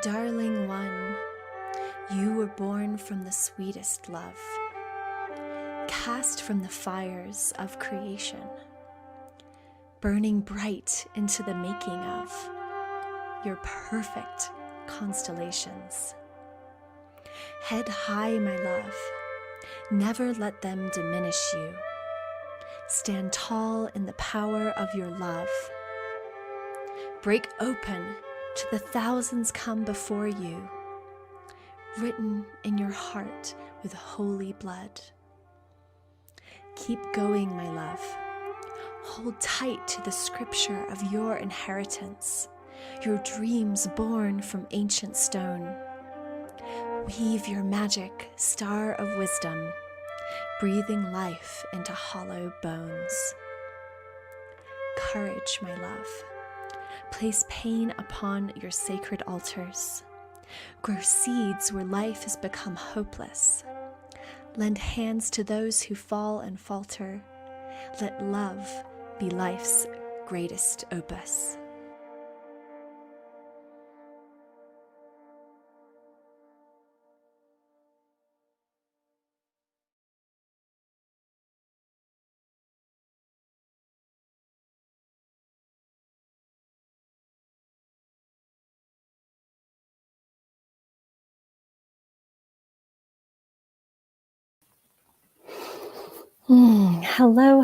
Darling one, you were born from the sweetest love, cast from the fires of creation, burning bright into the making of your perfect constellations. Head high, my love, never let them diminish you. Stand tall in the power of your love. Break open to the thousands come before you, written in your heart with holy blood. Keep going, my love. Hold tight to the scripture of your inheritance, your dreams born from ancient stone. Weave your magic star of wisdom, breathing life into hollow bones. Courage, my love. Place pain upon your sacred altars. Grow seeds where life has become hopeless. Lend hands to those who fall and falter. Let love be life's greatest opus. Hello,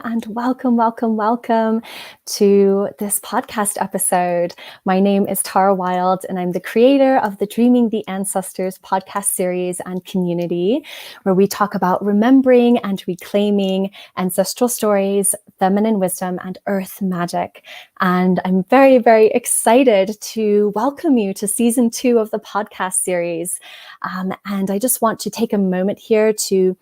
and welcome to this podcast episode. My name is Tara Wild, and I'm the creator of the Dreaming the Ancestors podcast series and community, where we talk about remembering and reclaiming ancestral stories, feminine wisdom, and earth magic. And I'm very, very excited to welcome you to season 2 of the podcast series. And I just want to take a moment here to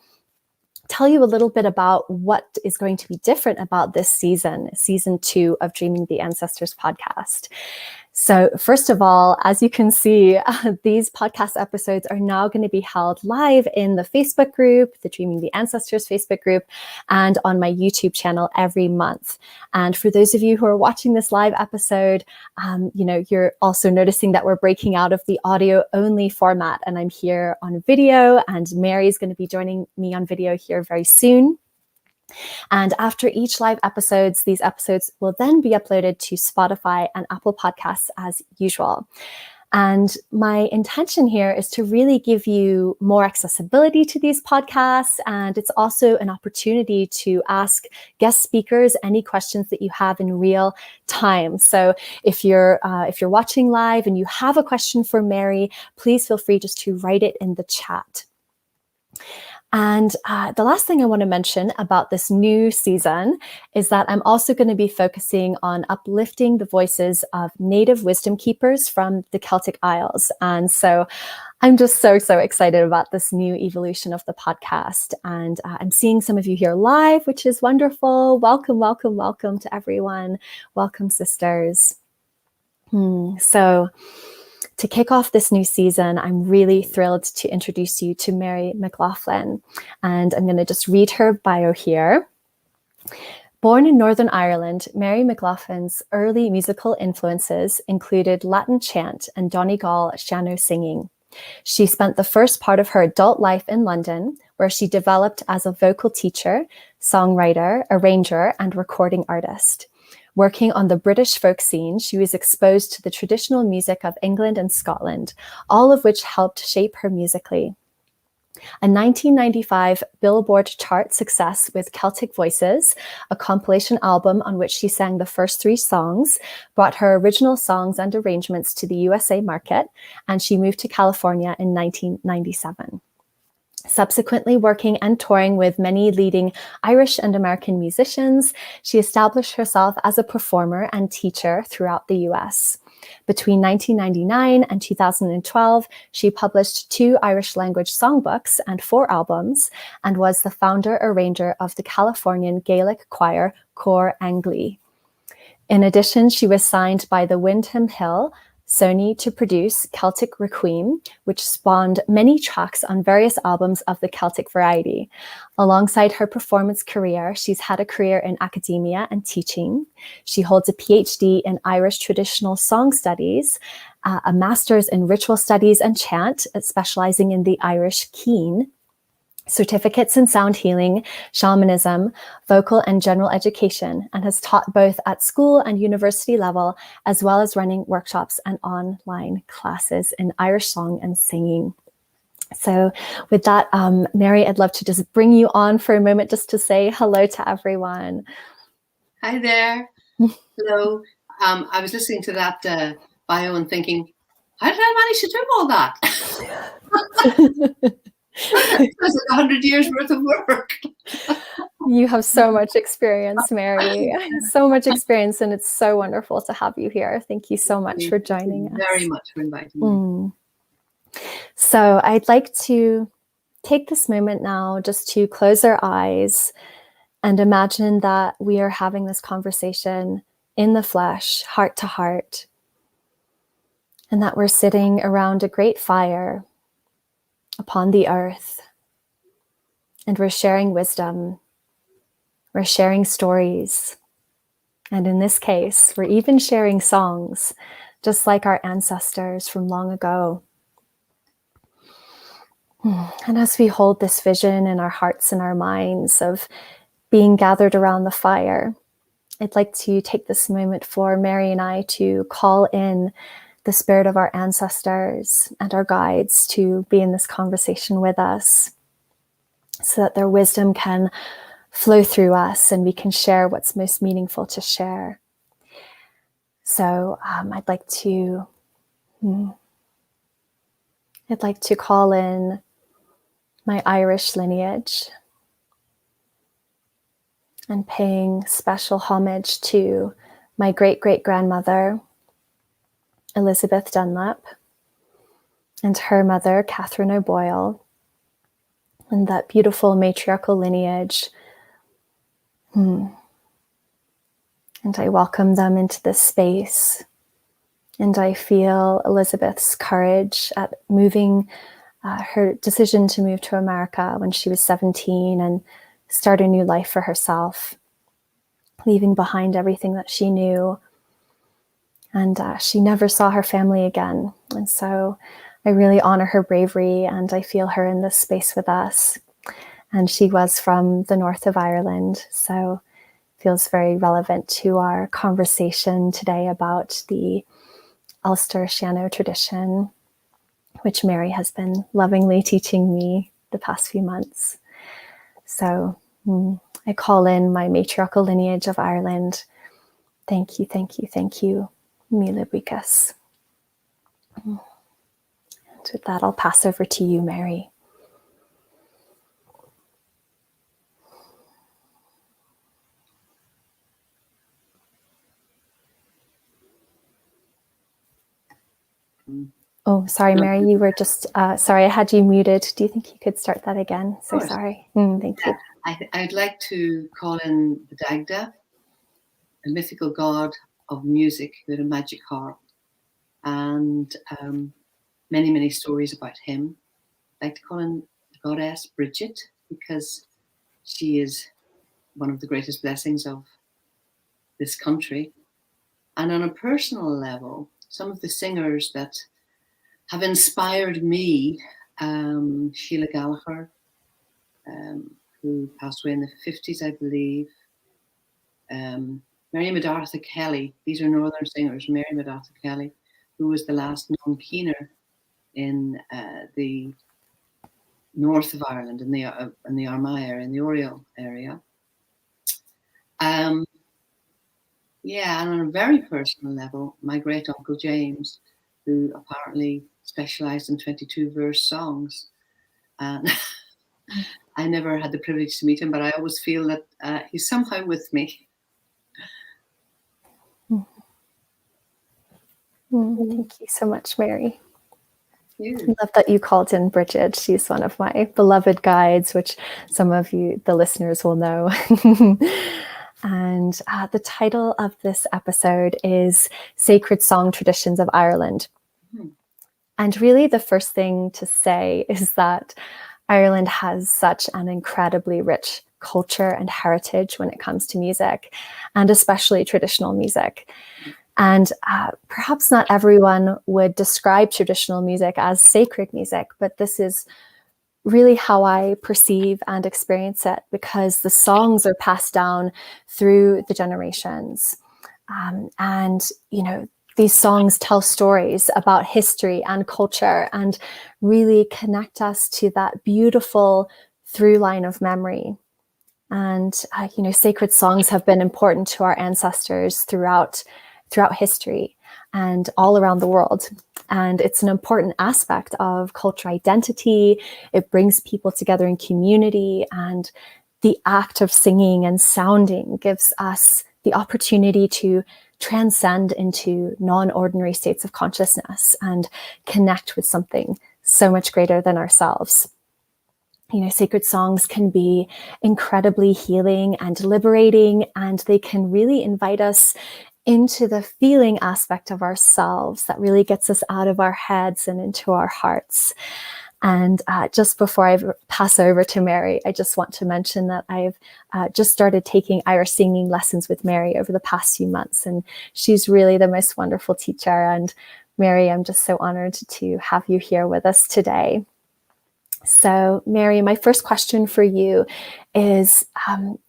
tell you a little bit about what is going to be different about this season 2 of Dreaming the Ancestors podcast. So first of all, as you can see, these podcast episodes are now going to be held live in the Facebook group, the Dreaming the Ancestors Facebook group, and on my YouTube channel every month. And for those of you who are watching this live episode, you're also noticing that we're breaking out of the audio only format, and I'm here on video, and Mary is going to be joining me on video here very soon. And after each live episodes, these episodes will then be uploaded to Spotify and Apple Podcasts as usual. And my intention here is to really give you more accessibility to these podcasts. And it's also an opportunity to ask guest speakers any questions that you have in real time. So if you're watching live and you have a question for Mary, please feel free just to write it in the chat. And the last thing I want to mention about this new season is that I'm also going to be focusing on uplifting the voices of native wisdom keepers from the Celtic Isles. And so I'm just so excited about this new evolution of the podcast. And I'm seeing some of you here live, which is wonderful. Welcome to everyone. Welcome, sisters. So to kick off this new season, I'm really thrilled to introduce you to Mary McLaughlin. And I'm going to just read her bio here. Born in Northern Ireland, Mary McLaughlin's early musical influences included Latin chant and Donegal sean-nós singing. She spent the first part of her adult life in London, where she developed as a vocal teacher, songwriter, arranger, and recording artist. Working on the British folk scene, she was exposed to the traditional music of England and Scotland, all of which helped shape her musically. A 1995 Billboard chart success with Celtic Voices, a compilation album on which she sang the first 3 songs, brought her original songs and arrangements to the USA market, and she moved to California in 1997. Subsequently working and touring with many leading Irish and American musicians, she established herself as a performer and teacher throughout the US. Between 1999 and 2012, she published 2 Irish language songbooks and 4 albums, and was the founder-arranger of the Californian Gaelic choir Cor Angli. In addition, she was signed by the Windham Hill Sony to produce Celtic Requiem, which spawned many tracks on various albums of the Celtic variety. Alongside her performance career, she's had a career in academia and teaching. She holds a PhD in Irish traditional song studies, a master's in ritual studies and chant, specializing in the Irish keen, certificates in sound healing, shamanism, vocal and general education, and has taught both at school and university level, as well as running workshops and online classes in Irish song and singing. So with that, Mary, I'd love to just bring you on for a moment just to say hello to everyone. Hi there. Hello. I was listening to that bio and thinking, how did I manage to do all that? It was like 100 years worth of work. You have so much experience, Mary. So much experience, and it's so wonderful to have you here. Thank you so much for joining us. Very much for inviting me. So I'd like to take this moment now just to close our eyes and imagine that we are having this conversation in the flesh, heart to heart, and that we're sitting around a great fire upon the earth, and we're sharing wisdom, we're sharing stories, and in this case, we're even sharing songs, just like our ancestors from long ago. And as we hold this vision in our hearts and our minds of being gathered around the fire, I'd like to take this moment for Mary and I to call in the spirit of our ancestors and our guides to be in this conversation with us, so that their wisdom can flow through us and we can share what's most meaningful to share. So I'd like to call in my Irish lineage and paying special homage to my great-great-grandmother, Elizabeth Dunlap, and her mother, Catherine O'Boyle, and that beautiful matriarchal lineage. And I welcome them into this space. And I feel Elizabeth's courage at moving, her decision to move to America when she was 17 and start a new life for herself, leaving behind everything that she knew. And she never saw her family again. And so I really honor her bravery, and I feel her in this space with us. And she was from the north of Ireland, so it feels very relevant to our conversation today about the Ulster sean-nós tradition, which Mary has been lovingly teaching me the past few months. So I call in my matriarchal lineage of Ireland. Thank you, thank you, thank you. Míle buíochas. And with that, I'll pass over to you, Mary. Oh, sorry, Mary, you were just, sorry, I had you muted. Do you think you could start that again? So sorry. Thank you. I'd like to call in the Dagda, a mythical god of music with a magic harp, and many, many stories about him. I'd like to call in the goddess Bridget, because she is one of the greatest blessings of this country. And on a personal level, some of the singers that have inspired me, Sheila Gallagher, who passed away in the 50s, I believe, Mary McLaughlin Kelly, these are northern singers, Mary McLaughlin Kelly, who was the last known keener in the north of Ireland, in the Armagh area, in the Oriel area. Yeah, and on a very personal level, my great uncle James, who apparently specialized in 22-verse songs. And I never had the privilege to meet him, but I always feel that he's somehow with me. Thank you so much, Mary. I love that you called in Bridget. She's one of my beloved guides, which some of you, the listeners, will know. And the title of this episode is Sacred Song Traditions of Ireland. And really the first thing to say is that Ireland has such an incredibly rich culture and heritage when it comes to music, and especially traditional music. And perhaps not everyone would describe traditional music as sacred music, but this is really how I perceive and experience it, because the songs are passed down through the generations. And, you know, these songs tell stories about history and culture and really connect us to that beautiful through line of memory. And, you know, sacred songs have been important to our ancestors throughout history and all around the world. And it's an important aspect of cultural identity. It brings people together in community, and the act of singing and sounding gives us the opportunity to transcend into non-ordinary states of consciousness and connect with something so much greater than ourselves. You know, sacred songs can be incredibly healing and liberating, and they can really invite us into the feeling aspect of ourselves that really gets us out of our heads and into our hearts. And just before I pass over to Mary, I just want to mention that I've just started taking Irish singing lessons with Mary over the past few months, and she's really the most wonderful teacher. And Mary, I'm just so honored to have you here with us today. So, Mary, my first question for you is,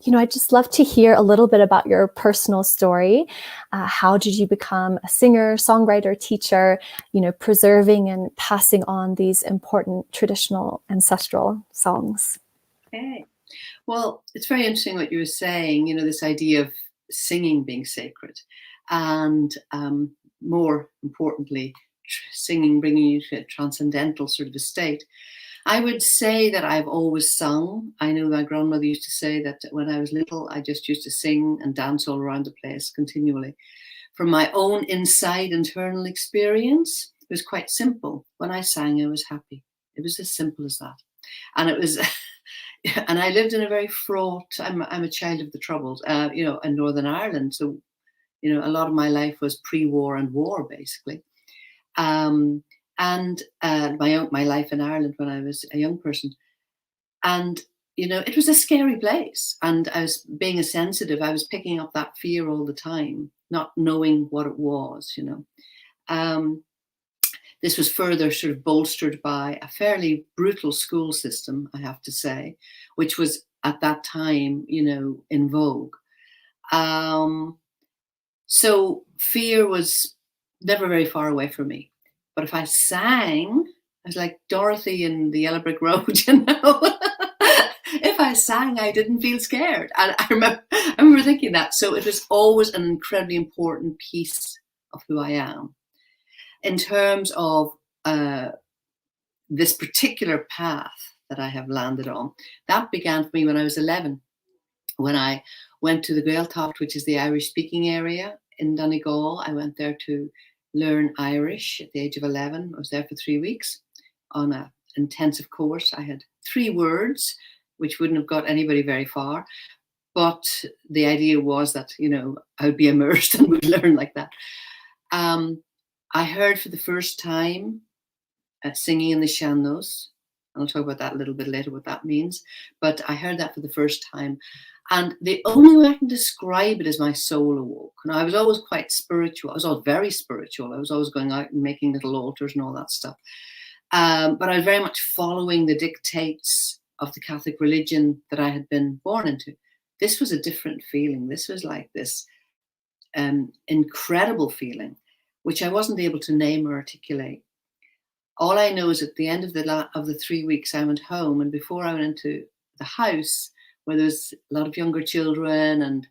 you know, I'd just love to hear a little bit about your personal story. How did you become a singer, songwriter, teacher, you know, preserving and passing on these important traditional ancestral songs? Okay. Well, it's very interesting what you were saying, you know, this idea of singing being sacred, and more importantly, singing bringing you to a transcendental sort of a state. I would say that I've always sung. I know my grandmother used to say that when I was little, I just used to sing and dance all around the place continually. From my own inside internal experience, it was quite simple. When I sang, I was happy. It was as simple as that. And it was, and I lived in a very fraught, I'm a child of the Troubles, you know, in Northern Ireland. So, you know, a lot of my life was pre-war and war, basically. And my life in Ireland when I was a young person. And, you know, it was a scary place. And I was being a sensitive, I was picking up that fear all the time, not knowing what it was, you know. This was further sort of bolstered by a fairly brutal school system, I have to say, which was at that time, you know, in vogue. So fear was never very far away from me. But if I sang, I was like Dorothy in the Yellow Brick Road, you know. If I sang, I didn't feel scared. And I remember thinking that. So it was always an incredibly important piece of who I am. In terms of this particular path that I have landed on, that began for me when I was 11, when I went to the Gaeltacht, which is the Irish-speaking area in Donegal. I went there to learn Irish at the age of 11. I was there for 3 weeks on an intensive course. I had 3 words, which wouldn't have got anybody very far. But the idea was that, you know, I would be immersed and would learn like that. I heard for the first time singing in the sean-nós. And I'll talk about that a little bit later, what that means. But I heard that for the first time. And the only way I can describe it is my soul awoke. And I was always quite spiritual. I was always very spiritual. I was always going out and making little altars and all that stuff. But I was very much following the dictates of the Catholic religion that I had been born into. This was a different feeling. This was like this incredible feeling, which I wasn't able to name or articulate. All I know is at the end of the 3 weeks, I went home. And before I went into the house, where there's a lot of younger children and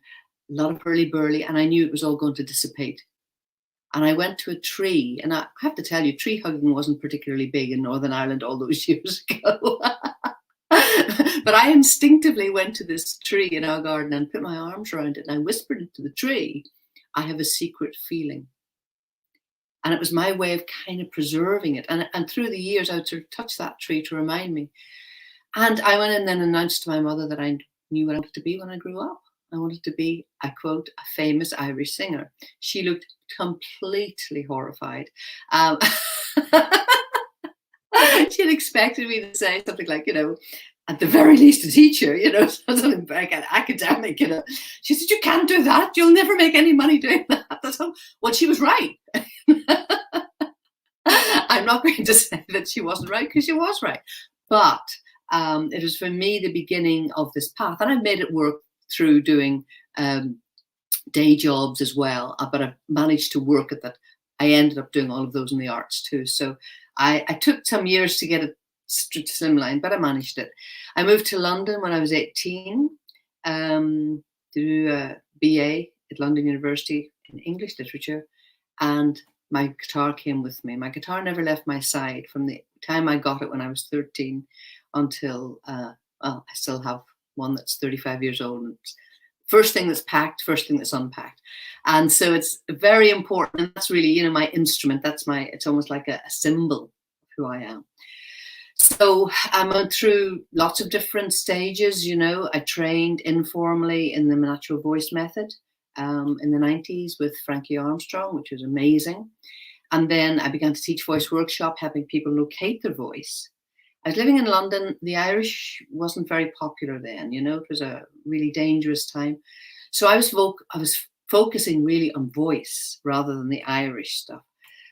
a lot of hurly-burly, and I knew it was all going to dissipate. And I went to a tree, and I have to tell you, tree hugging wasn't particularly big in Northern Ireland all those years ago. But I instinctively went to this tree in our garden and put my arms around it, and I whispered into the tree, "I have a secret feeling." And it was my way of kind of preserving it. And through the years, I would sort of touch that tree to remind me. And I went in and announced to my mother that I knew what I wanted to be when I grew up. I wanted to be, I quote, a famous Irish singer. She looked completely horrified. Um, she had expected me to say something like, at the very least a teacher, something very kind of academic, She said, you can't do that. You'll never make any money doing that. Well, she was right. I'm not going to say that she wasn't right, because she was right. But it was for me the beginning of this path. And I made it work through doing day jobs as well. But I managed to work at that. I ended up doing all of those in the arts too. So I took some years to get it slimline, but I managed it. I moved to London when I was 18 to do a BA at London University in English literature, and my guitar came with me. My guitar never left my side from the time I got it when I was 13 until, I still have one that's 35 years old. And first thing that's packed, first thing that's unpacked. And so it's very important. And that's really, my instrument. It's almost like a symbol of who I am. So I went through lots of different stages. I trained informally in the natural voice method in the 90s with Frankie Armstrong, which was amazing. And then I began to teach voice workshop, helping people locate their voice. I was living in London. The Irish wasn't very popular then, it was a really dangerous time. So I was focusing really on voice rather than the Irish stuff.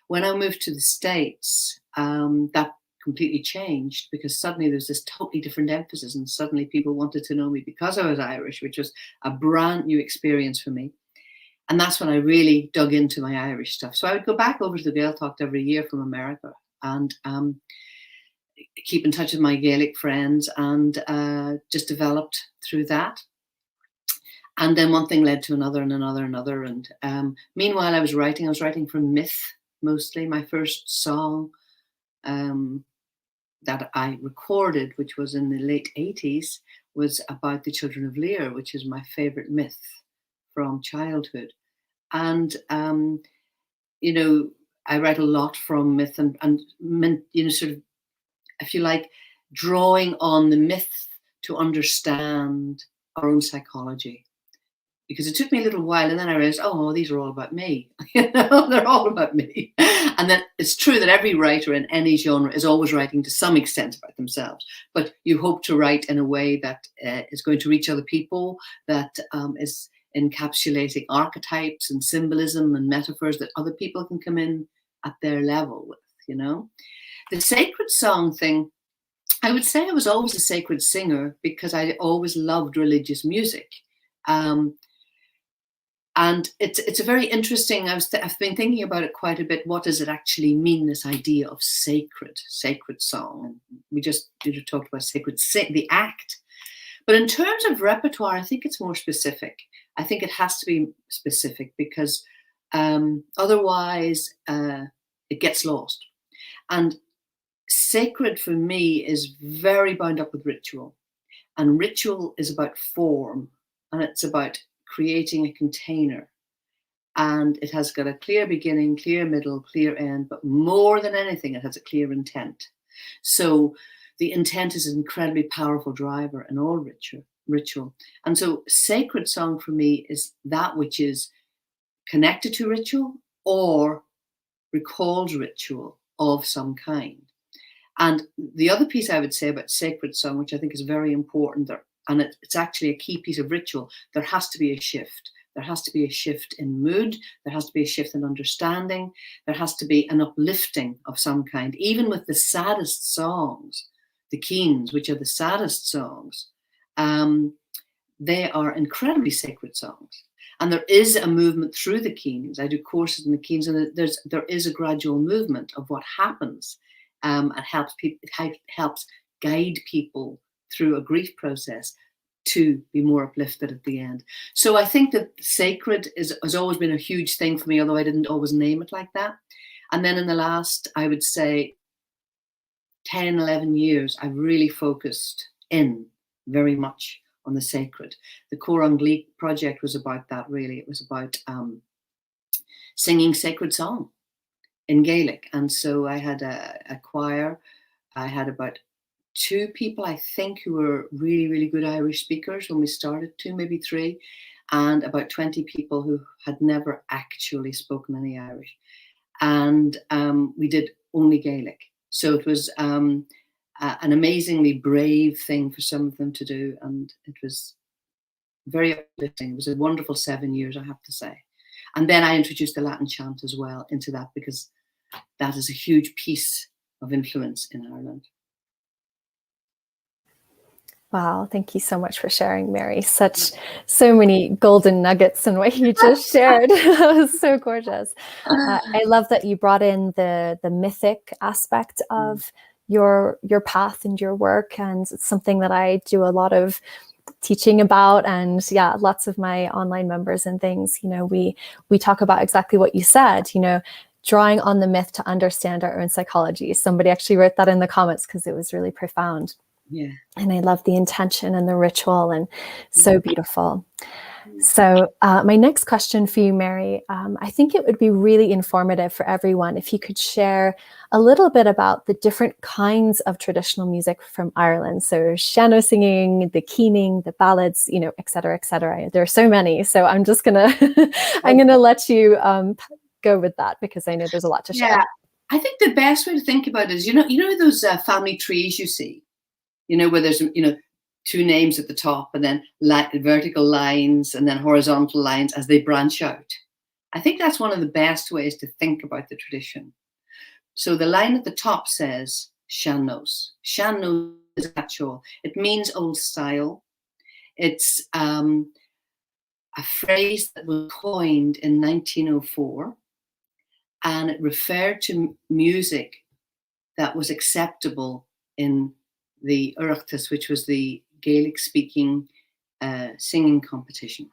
When I moved to the States, that completely changed, because suddenly there's this totally different emphasis, and suddenly people wanted to know me because I was Irish, which was a brand new experience for me. And that's when I really dug into my Irish stuff. So I would go back over to the Gaeltacht every year from America and keep in touch with my Gaelic friends, and just developed through that. And then one thing led to another and another and another. And meanwhile, I was writing from myth mostly. My first song that I recorded, which was in the late 80s, was about the Children of Lear, which is my favorite myth from childhood. And, I write a lot from myth and sort of, if you like, drawing on the myth to understand our own psychology. Because it took me a little while, and then I realized, these are all about me. They're all about me. And then it's true that every writer in any genre is always writing to some extent about themselves. But you hope to write in a way that is going to reach other people, that is encapsulating archetypes and symbolism and metaphors that other people can come in at their level with, The sacred song thing, I would say I was always a sacred singer because I always loved religious music. And it's a very interesting, I've been thinking about it quite a bit. What does it actually mean, this idea of sacred song? And we just talked about the act. But in terms of repertoire, I think it's more specific. I think it has to be specific because otherwise it gets lost. And sacred for me is very bound up with ritual. And ritual is about form, and it's about creating a container, and it has got a clear beginning, clear middle, clear end, but more than anything, it has a clear intent. So the intent is an incredibly powerful driver in all ritual. And so sacred song for me is that which is connected to ritual or recalls ritual of some kind. And the other piece I would say about sacred song, which I think is very important, and it's actually a key piece of ritual, there has to be a shift. There has to be a shift in mood. There has to be a shift in understanding. There has to be an uplifting of some kind. Even with the saddest songs, the Keens, which are the saddest songs, they are incredibly sacred songs. And there is a movement through the Keens. I do courses in the Keens, and there is a gradual movement of what happens. It helps guide people through a grief process to be more uplifted at the end. So I think that sacred has always been a huge thing for me, although I didn't always name it like that. And then in the last, I would say, 10, 11 years, I've really focused in very much on the sacred. The Córan Glee project was about that, really. It was about singing sacred song in Gaelic. And so I had a choir. I had about 2 people, I think, who were really, really good Irish speakers when we started, 2, maybe 3, and about 20 people who had never actually spoken any Irish. And we did only Gaelic. So it was an amazingly brave thing for some of them to do. And it was very uplifting. It was a wonderful 7 years, I have to say. And then I introduced the Latin chant as well into that, because that is a huge piece of influence in Ireland. Wow, thank you so much for sharing, Mary. So many golden nuggets in what you just shared. That was so gorgeous. I love that you brought in the mythic aspect of your path and your work, and it's something that I do a lot of teaching about. And yeah, lots of my online members and things, we talk about exactly what you said, drawing on the myth to understand our own psychology. Somebody actually wrote that in the comments because it was really profound. Yeah. And I love the intention and the ritual, and so beautiful. So my next question for you, Mary, I think it would be really informative for everyone if you could share a little bit about the different kinds of traditional music from Ireland. So sean-nós singing, the keening, the ballads, et cetera, et cetera. There are so many. So I'm just I'm gonna let you go with that, because I know there's a lot to share. Yeah, I think the best way to think about it is, you know those family trees you see, where there's, 2 names at the top, and then vertical lines and then horizontal lines as they branch out. I think that's one of the best ways to think about the tradition. So the line at the top says sean-nós. Sean-nós is catch-all. It means old style. It's a phrase that was coined in 1904, and it referred to music that was acceptable in the Oireachtas, which was the Gaelic-speaking singing competition.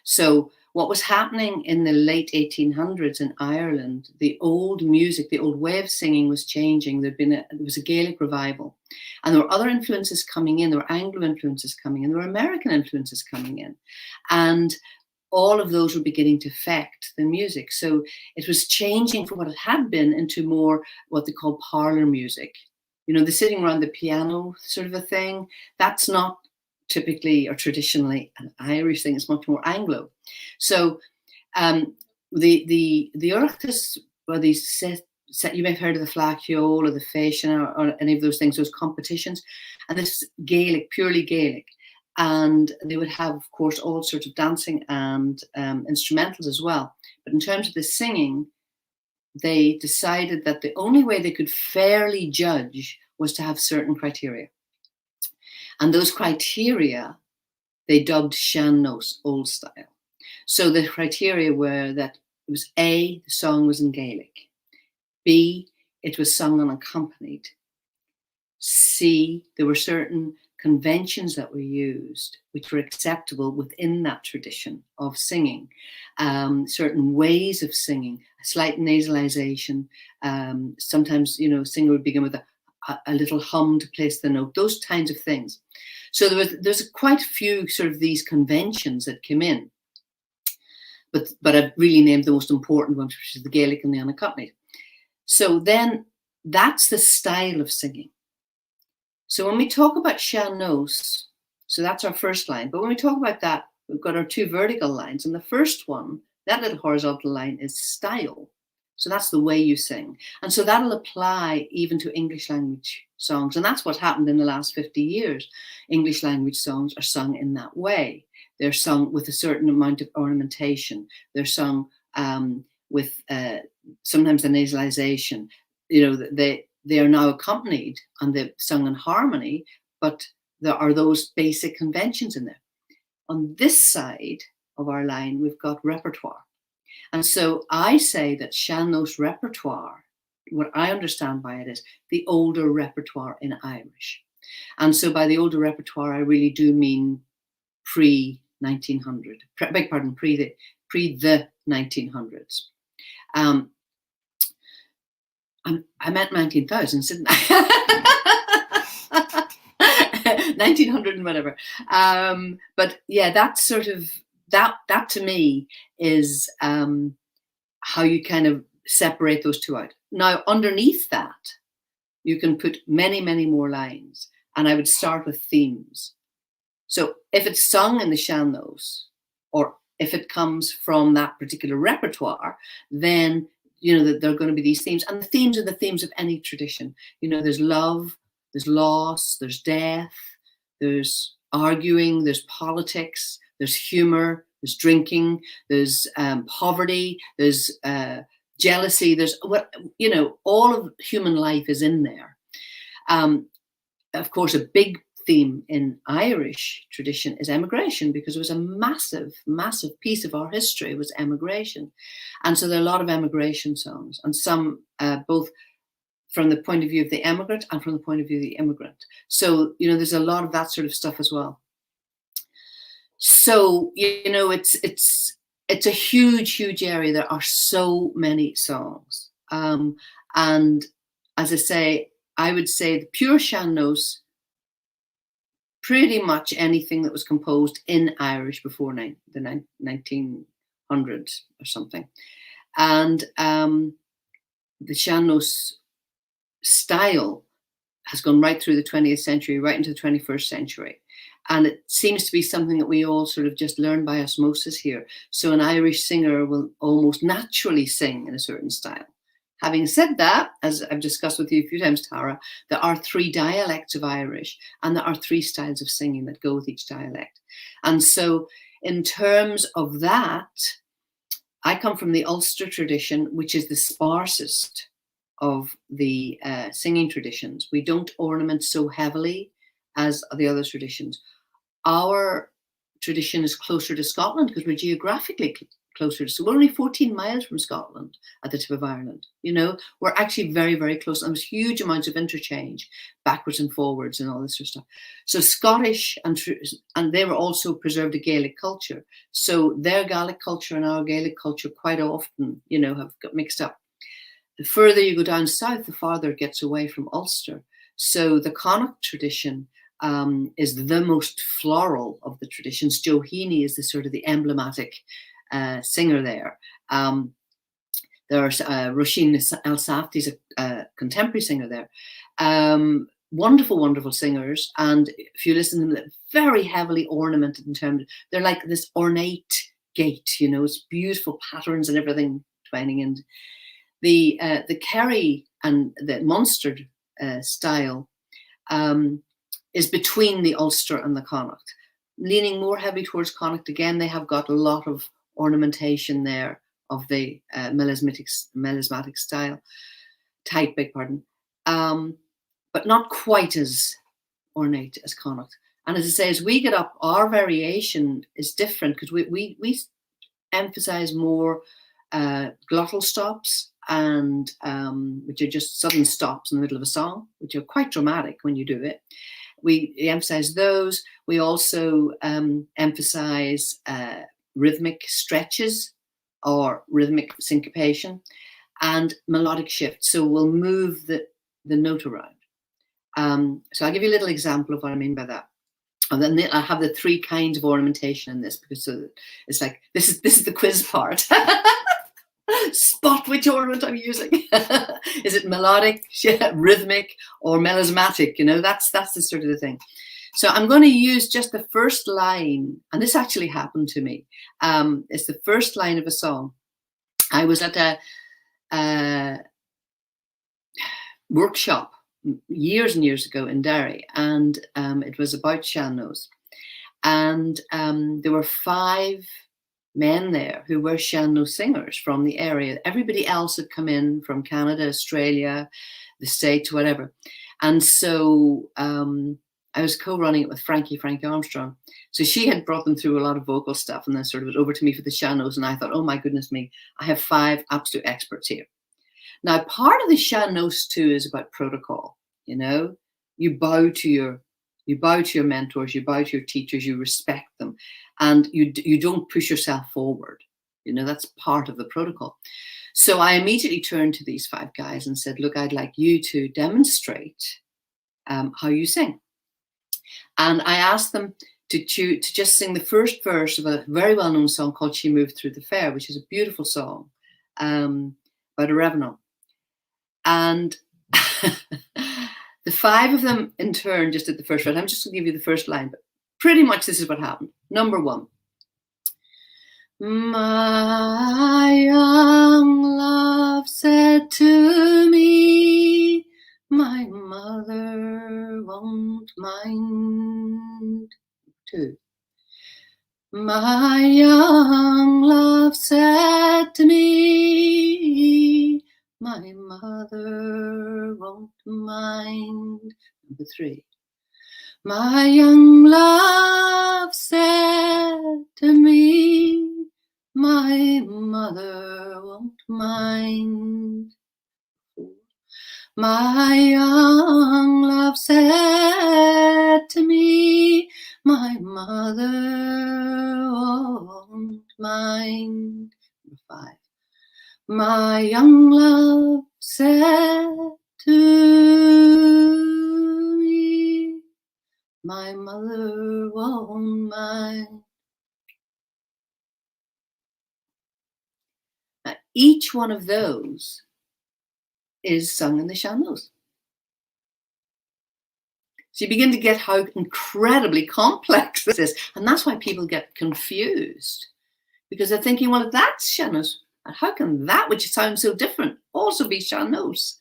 So what was happening in the late 1800s in Ireland, the old music, the old way of singing was changing. There was a Gaelic revival, and there were other influences coming in. There were Anglo influences coming in. There were American influences coming in, and all of those were beginning to affect the music. So it was changing from what it had been into more what they call parlor music. The sitting around the piano sort of a thing. That's not typically or traditionally an Irish thing. It's much more Anglo. So the Oireachtas, or these you may have heard of the Flachiol or the Fashion or any of those things, those competitions, and this is Gaelic, purely Gaelic. And they would have, of course, all sorts of dancing and instrumentals as well. But in terms of the singing, they decided that the only way they could fairly judge was to have certain criteria. And those criteria, they dubbed sean-nós, old style. So the criteria were that it was A, the song was in Gaelic. B, it was sung unaccompanied. C, there were certain conventions that were used which were acceptable within that tradition of singing, certain ways of singing, a slight nasalization, sometimes a singer would begin with a little hum to place the note, those kinds of things. So there's quite a few sort of these conventions that came in, but I've really named the most important ones, which is the Gaelic and the unaccompanied. So then that's the style of singing. So when we talk about sean-nós, so that's our first line. But when we talk about that, we've got our 2 vertical lines. And the first one, that little horizontal line, is style. So that's the way you sing. And so that'll apply even to English language songs. And that's what happened in the last 50 years. English language songs are sung in that way. They're sung with a certain amount of ornamentation. They're sung with sometimes the nasalization. They are now accompanied and they're sung in harmony, but there are those basic conventions in there. On this side of our line, we've got repertoire. And so I say that sean-nós repertoire, what I understand by it is the older repertoire in Irish. And so by the older repertoire, I really do mean pre-1900, pre the 1900s. I meant 19,000, didn't I? 1900 and whatever. But yeah, that's sort of, that to me is how you kind of separate those 2 out. Now, underneath that, you can put many, many more lines. And I would start with themes. So if it's sung in the sean-nós, or if it comes from that particular repertoire, then that there are going to be these themes. And the themes are the themes of any tradition. There's love, there's loss, there's death, there's arguing, there's politics, there's humor, there's drinking, there's poverty, there's jealousy, there's all of human life is in there. Of course, a big theme in Irish tradition is emigration, because it was a massive, massive piece of our history was emigration. And so there are a lot of emigration songs, and some both from the point of view of the emigrant and from the point of view of the immigrant. So, there's a lot of that sort of stuff as well. So, it's a huge, huge area. There are so many songs. And as I say, I would say the pure sean-nós, pretty much anything that was composed in Irish before the 1900s or something. And the sean-nós style has gone right through the 20th century, right into the 21st century. And it seems to be something that we all sort of just learn by osmosis here. So an Irish singer will almost naturally sing in a certain style. Having said that, as I've discussed with you a few times, Tara, there are 3 dialects of Irish, and there are 3 styles of singing that go with each dialect. And so in terms of that, I come from the Ulster tradition, which is the sparsest of the singing traditions. We don't ornament so heavily as the other traditions. Our tradition is closer to Scotland because we're geographically closer. So we're only 14 miles from Scotland at the tip of Ireland. We're actually very, very close. And there's huge amounts of interchange backwards and forwards and all this sort of stuff. So Scottish, and they were also preserved a Gaelic culture. So their Gaelic culture and our Gaelic culture quite often, have got mixed up. The further you go down south, the farther it gets away from Ulster. So the Connacht tradition is the most floral of the traditions. Joe Heaney is the sort of the emblematic singer there. There's Roisin El Safdie's a contemporary singer there. Wonderful, wonderful singers. And if you listen to them, they're very heavily ornamented in terms of, they're like this ornate gate, it's beautiful patterns and everything twining in. The Kerry and the Munster style is between the Ulster and the Connacht, leaning more heavy towards Connacht. Again, they have got a lot of ornamentation there of the melismatic style type, but not quite as ornate as Connacht. And as I say, as we get up, our variation is different because we emphasize more glottal stops, and which are just sudden stops in the middle of a song, which are quite dramatic when you do it. We emphasize those. We also emphasize rhythmic stretches or rhythmic syncopation and melodic shift. So we'll move the note around. So I'll give you a little example of what I mean by that. And then I have the 3 kinds of ornamentation in this, because so it's like, this is the quiz part. Spot which ornament I'm using. Is it melodic, rhythmic, or melismatic? That's the sort of the thing. So I'm going to use just the first line, and this actually happened to me. It's the first line of a song. I was at a workshop years and years ago in Derry, and it was about sean-nós. And there were 5 men there who were sean-nós singers from the area. Everybody else had come in from Canada, Australia, the States, whatever. And so I was co-running it with Frankie Armstrong. So she had brought them through a lot of vocal stuff, and then sort of was over to me for the sean-nós. And I thought, oh my goodness me, I have 5 absolute experts here. Now, part of the sean-nós too is about protocol. You bow to your mentors, you bow to your teachers, you respect them, and you don't push yourself forward. That's part of the protocol. So I immediately turned to these 5 guys and said, look, I'd like you to demonstrate how you sing. And I asked them to just sing the first verse of a very well-known song called She Moved Through the Fair, which is a beautiful song about a revenant. And The 5 of them in turn just did the first verse. I'm just going to give you the first line, but pretty much this is what happened. Number 1. My young love said to me, my mother won't mind. 2. My young love said to me, my mother won't mind. Number 3. My young love said to me, my mother won't mind. 4. My young love said to me, my mother won't mind. Number 5. My young love said to me, my mother won't mind. Now, each one of those is sung in the sean-nós. So you begin to get how incredibly complex this is. And that's why people get confused. Because they're thinking, well, if that's sean-nós, how can that, which sounds so different, also be sean-nós?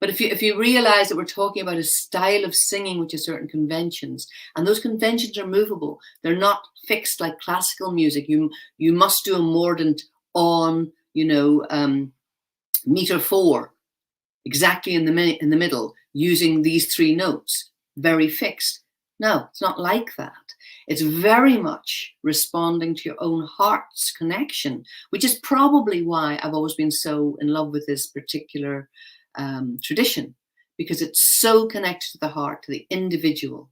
But if you realize that we're talking about a style of singing which has certain conventions, and those conventions are movable, they're not fixed like classical music. You must do a mordant on, meter 4, exactly in the middle, using these 3 notes, very fixed. No, it's not like that. It's very much responding to your own heart's connection, which is probably why I've always been so in love with this particular tradition, because it's so connected to the heart, to the individual.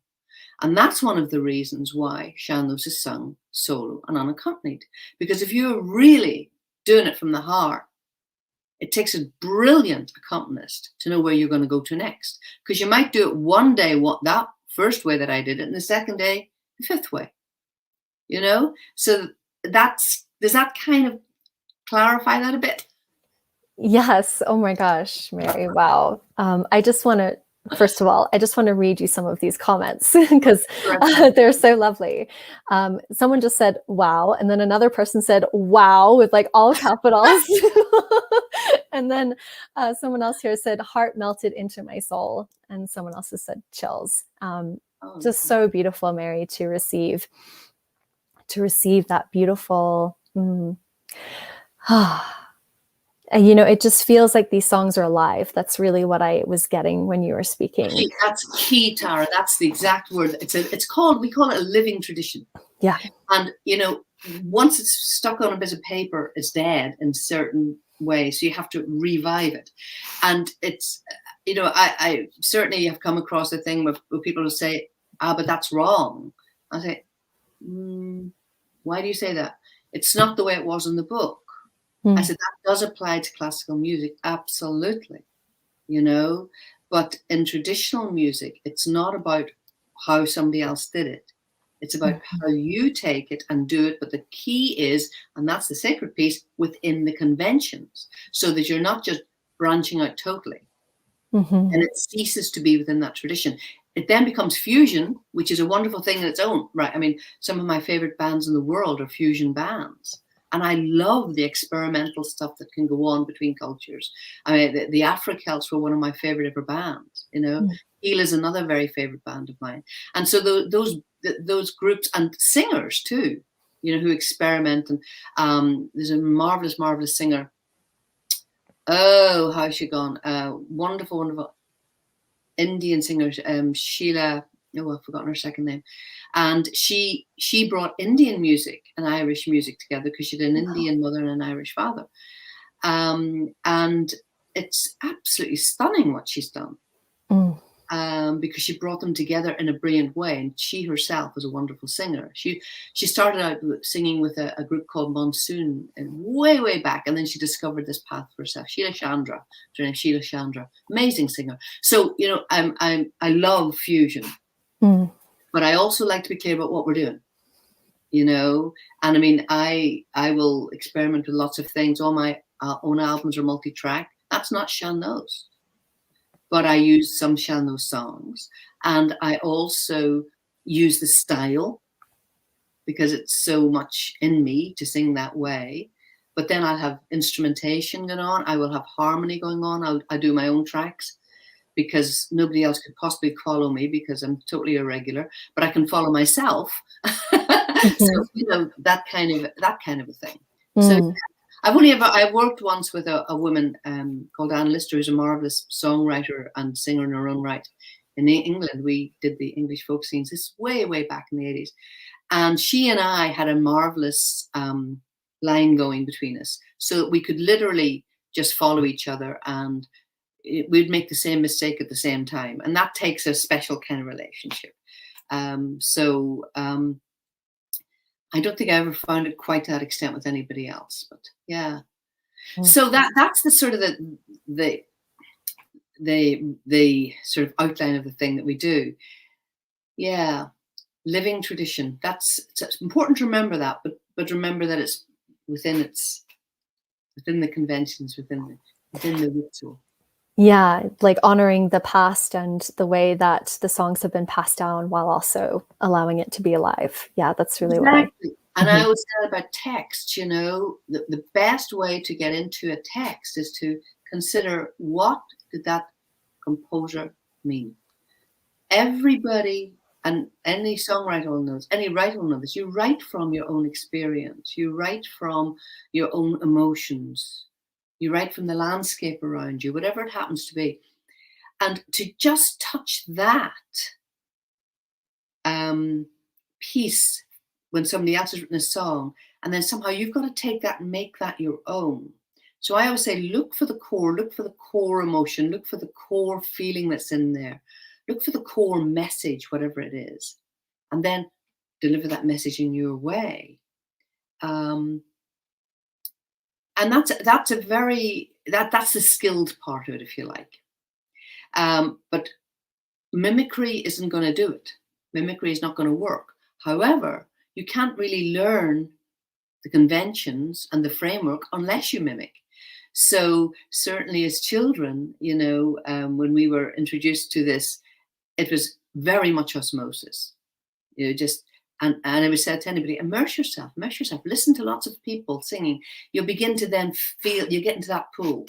And that's one of the reasons why sean-nós is sung solo and unaccompanied. Because if you're really doing it from the heart, it takes a brilliant accompanist to know where you're going to go to next. Because you might do it one day, that first way that I did it, and the second day, the 5th way. So does that kind of clarify that a bit? Yes. Oh my gosh, Mary. Wow. First of all, I just want to read you some of these comments because they're so lovely. Someone just said, wow. And then another person said, wow, with like all capitals. And then someone else here said, heart melted into my soul. And someone else has said chills. Just so beautiful, Mary, to receive that beautiful, it just feels like these songs are alive. That's really what I was getting when you were speaking. That's key, Tara. That's the exact word. We call it a living tradition. Yeah. And, once it's stuck on a bit of paper, it's dead in certain ways. So you have to revive it. And it's, I certainly have come across a thing where people will say, but that's wrong. I say, why do you say that? It's not the way it was in the book. I said, that does apply to classical music, absolutely, but in traditional music, it's not about how somebody else did it. It's about how you take it and do it. But the key is, and that's the sacred piece, within the conventions, so that you're not just branching out totally. And it ceases to be within that tradition. It then becomes fusion, which is a wonderful thing in its own right. I mean, some of my favorite bands in the world are fusion bands. And I love the experimental stuff that can go on between cultures. I mean, the Afro-Celts were one of my favorite ever bands. Heel is another very favorite band of mine. And so those groups and singers too, who experiment. And there's a marvelous, marvelous singer. Oh, how's she gone? Wonderful, wonderful Indian singer, Sheila. Oh, I've forgotten her second name. And she brought Indian music and Irish music together because she had an Indian mother and an Irish father. And it's absolutely stunning what she's done. Because she brought them together in a brilliant way. And she herself was a wonderful singer. She started out singing with a group called Monsoon way, way back. And then she discovered this path for herself. Sheila Chandra, amazing singer. So, I love fusion. But I also like to be clear about what we're doing, and I mean, I will experiment with lots of things. All my own albums are multi-track. That's not sean-nós. but I use some sean-nós songs, and I also use the style because it's so much in me to sing that way. But then I'll have instrumentation going on. I will have harmony going on. I'll do my own tracks because nobody else could possibly follow me because I'm totally irregular. But I can follow myself. So that kind of a thing. So I've worked once with a woman called Anne Lister, who's a marvelous songwriter and singer in her own right. In England, we did the English folk scenes. This is way back in the 80s. And she and I had a marvelous line going between us, so that we could literally just follow each other, and we'd make the same mistake at the same time. And that takes a special kind of relationship. I don't think I ever found it quite to that extent with anybody else, but yeah. So that's the sort of the sort of outline of the thing that we do. Yeah. Living tradition. It's important to remember that, but remember that it's within the conventions, within the ritual. Yeah, like honoring the past and the way that the songs have been passed down while also allowing it to be alive. Yeah, that's really exactly. And I always said about text, the best way to get into a text is to consider, what did that composer mean? Everybody, and any songwriter will know this, any writer will know this, you write from your own experience, you write from your own emotions, you write from the landscape around you, whatever it happens to be. And to just touch that piece when somebody else has written a song, and then somehow you've got to take that and make that your own. So I always say, look for the core emotion, look for the core feeling that's in there, look for the core message, whatever it is, and then deliver that message in your way. And that's the skilled part of it, if you like. But mimicry isn't going to do it. Mimicry is not going to work. However, you can't really learn the conventions and the framework unless you mimic. So certainly as children, when we were introduced to this, it was very much osmosis. And I would say to anybody, immerse yourself, listen to lots of people singing. You'll begin to then feel, you get into that pool.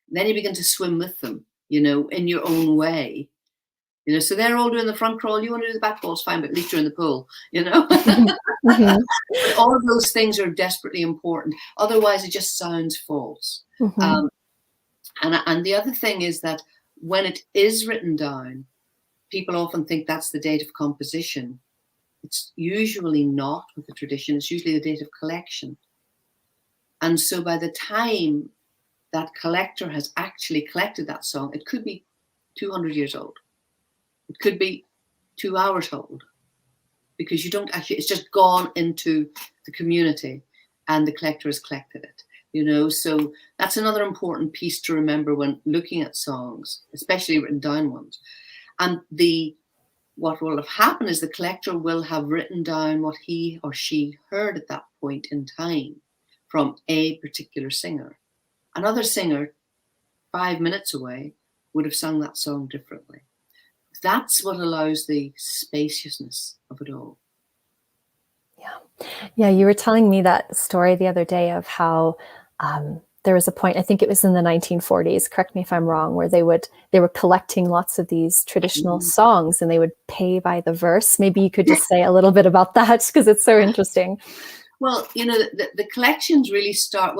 Then you begin to swim with them, in your own way. So they're all doing the front crawl, you want to do the back crawl, it's fine, but at least you're in the pool, But all of those things are desperately important. Otherwise, it just sounds false. And the other thing is that when it is written down, people often think that's the date of composition. It's usually not with the tradition. It's usually the date of collection. And so by the time that collector has actually collected that song, it could be 200 years old. It could be 2 hours old, because you don't actually, it's just gone into the community and the collector has collected it, So that's another important piece to remember when looking at songs, especially written down ones. And what will have happened is the collector will have written down what he or she heard at that point in time from a particular singer. Another singer 5 minutes away would have sung that song differently. That's what allows the spaciousness of it all. Yeah, you were telling me that story the other day of how there was a point, I think it was in the 1940s, correct me if I'm wrong, where they were collecting lots of these traditional songs and they would pay by the verse. Maybe you could just say a little bit about that, because it's so interesting. Well, the collections really start,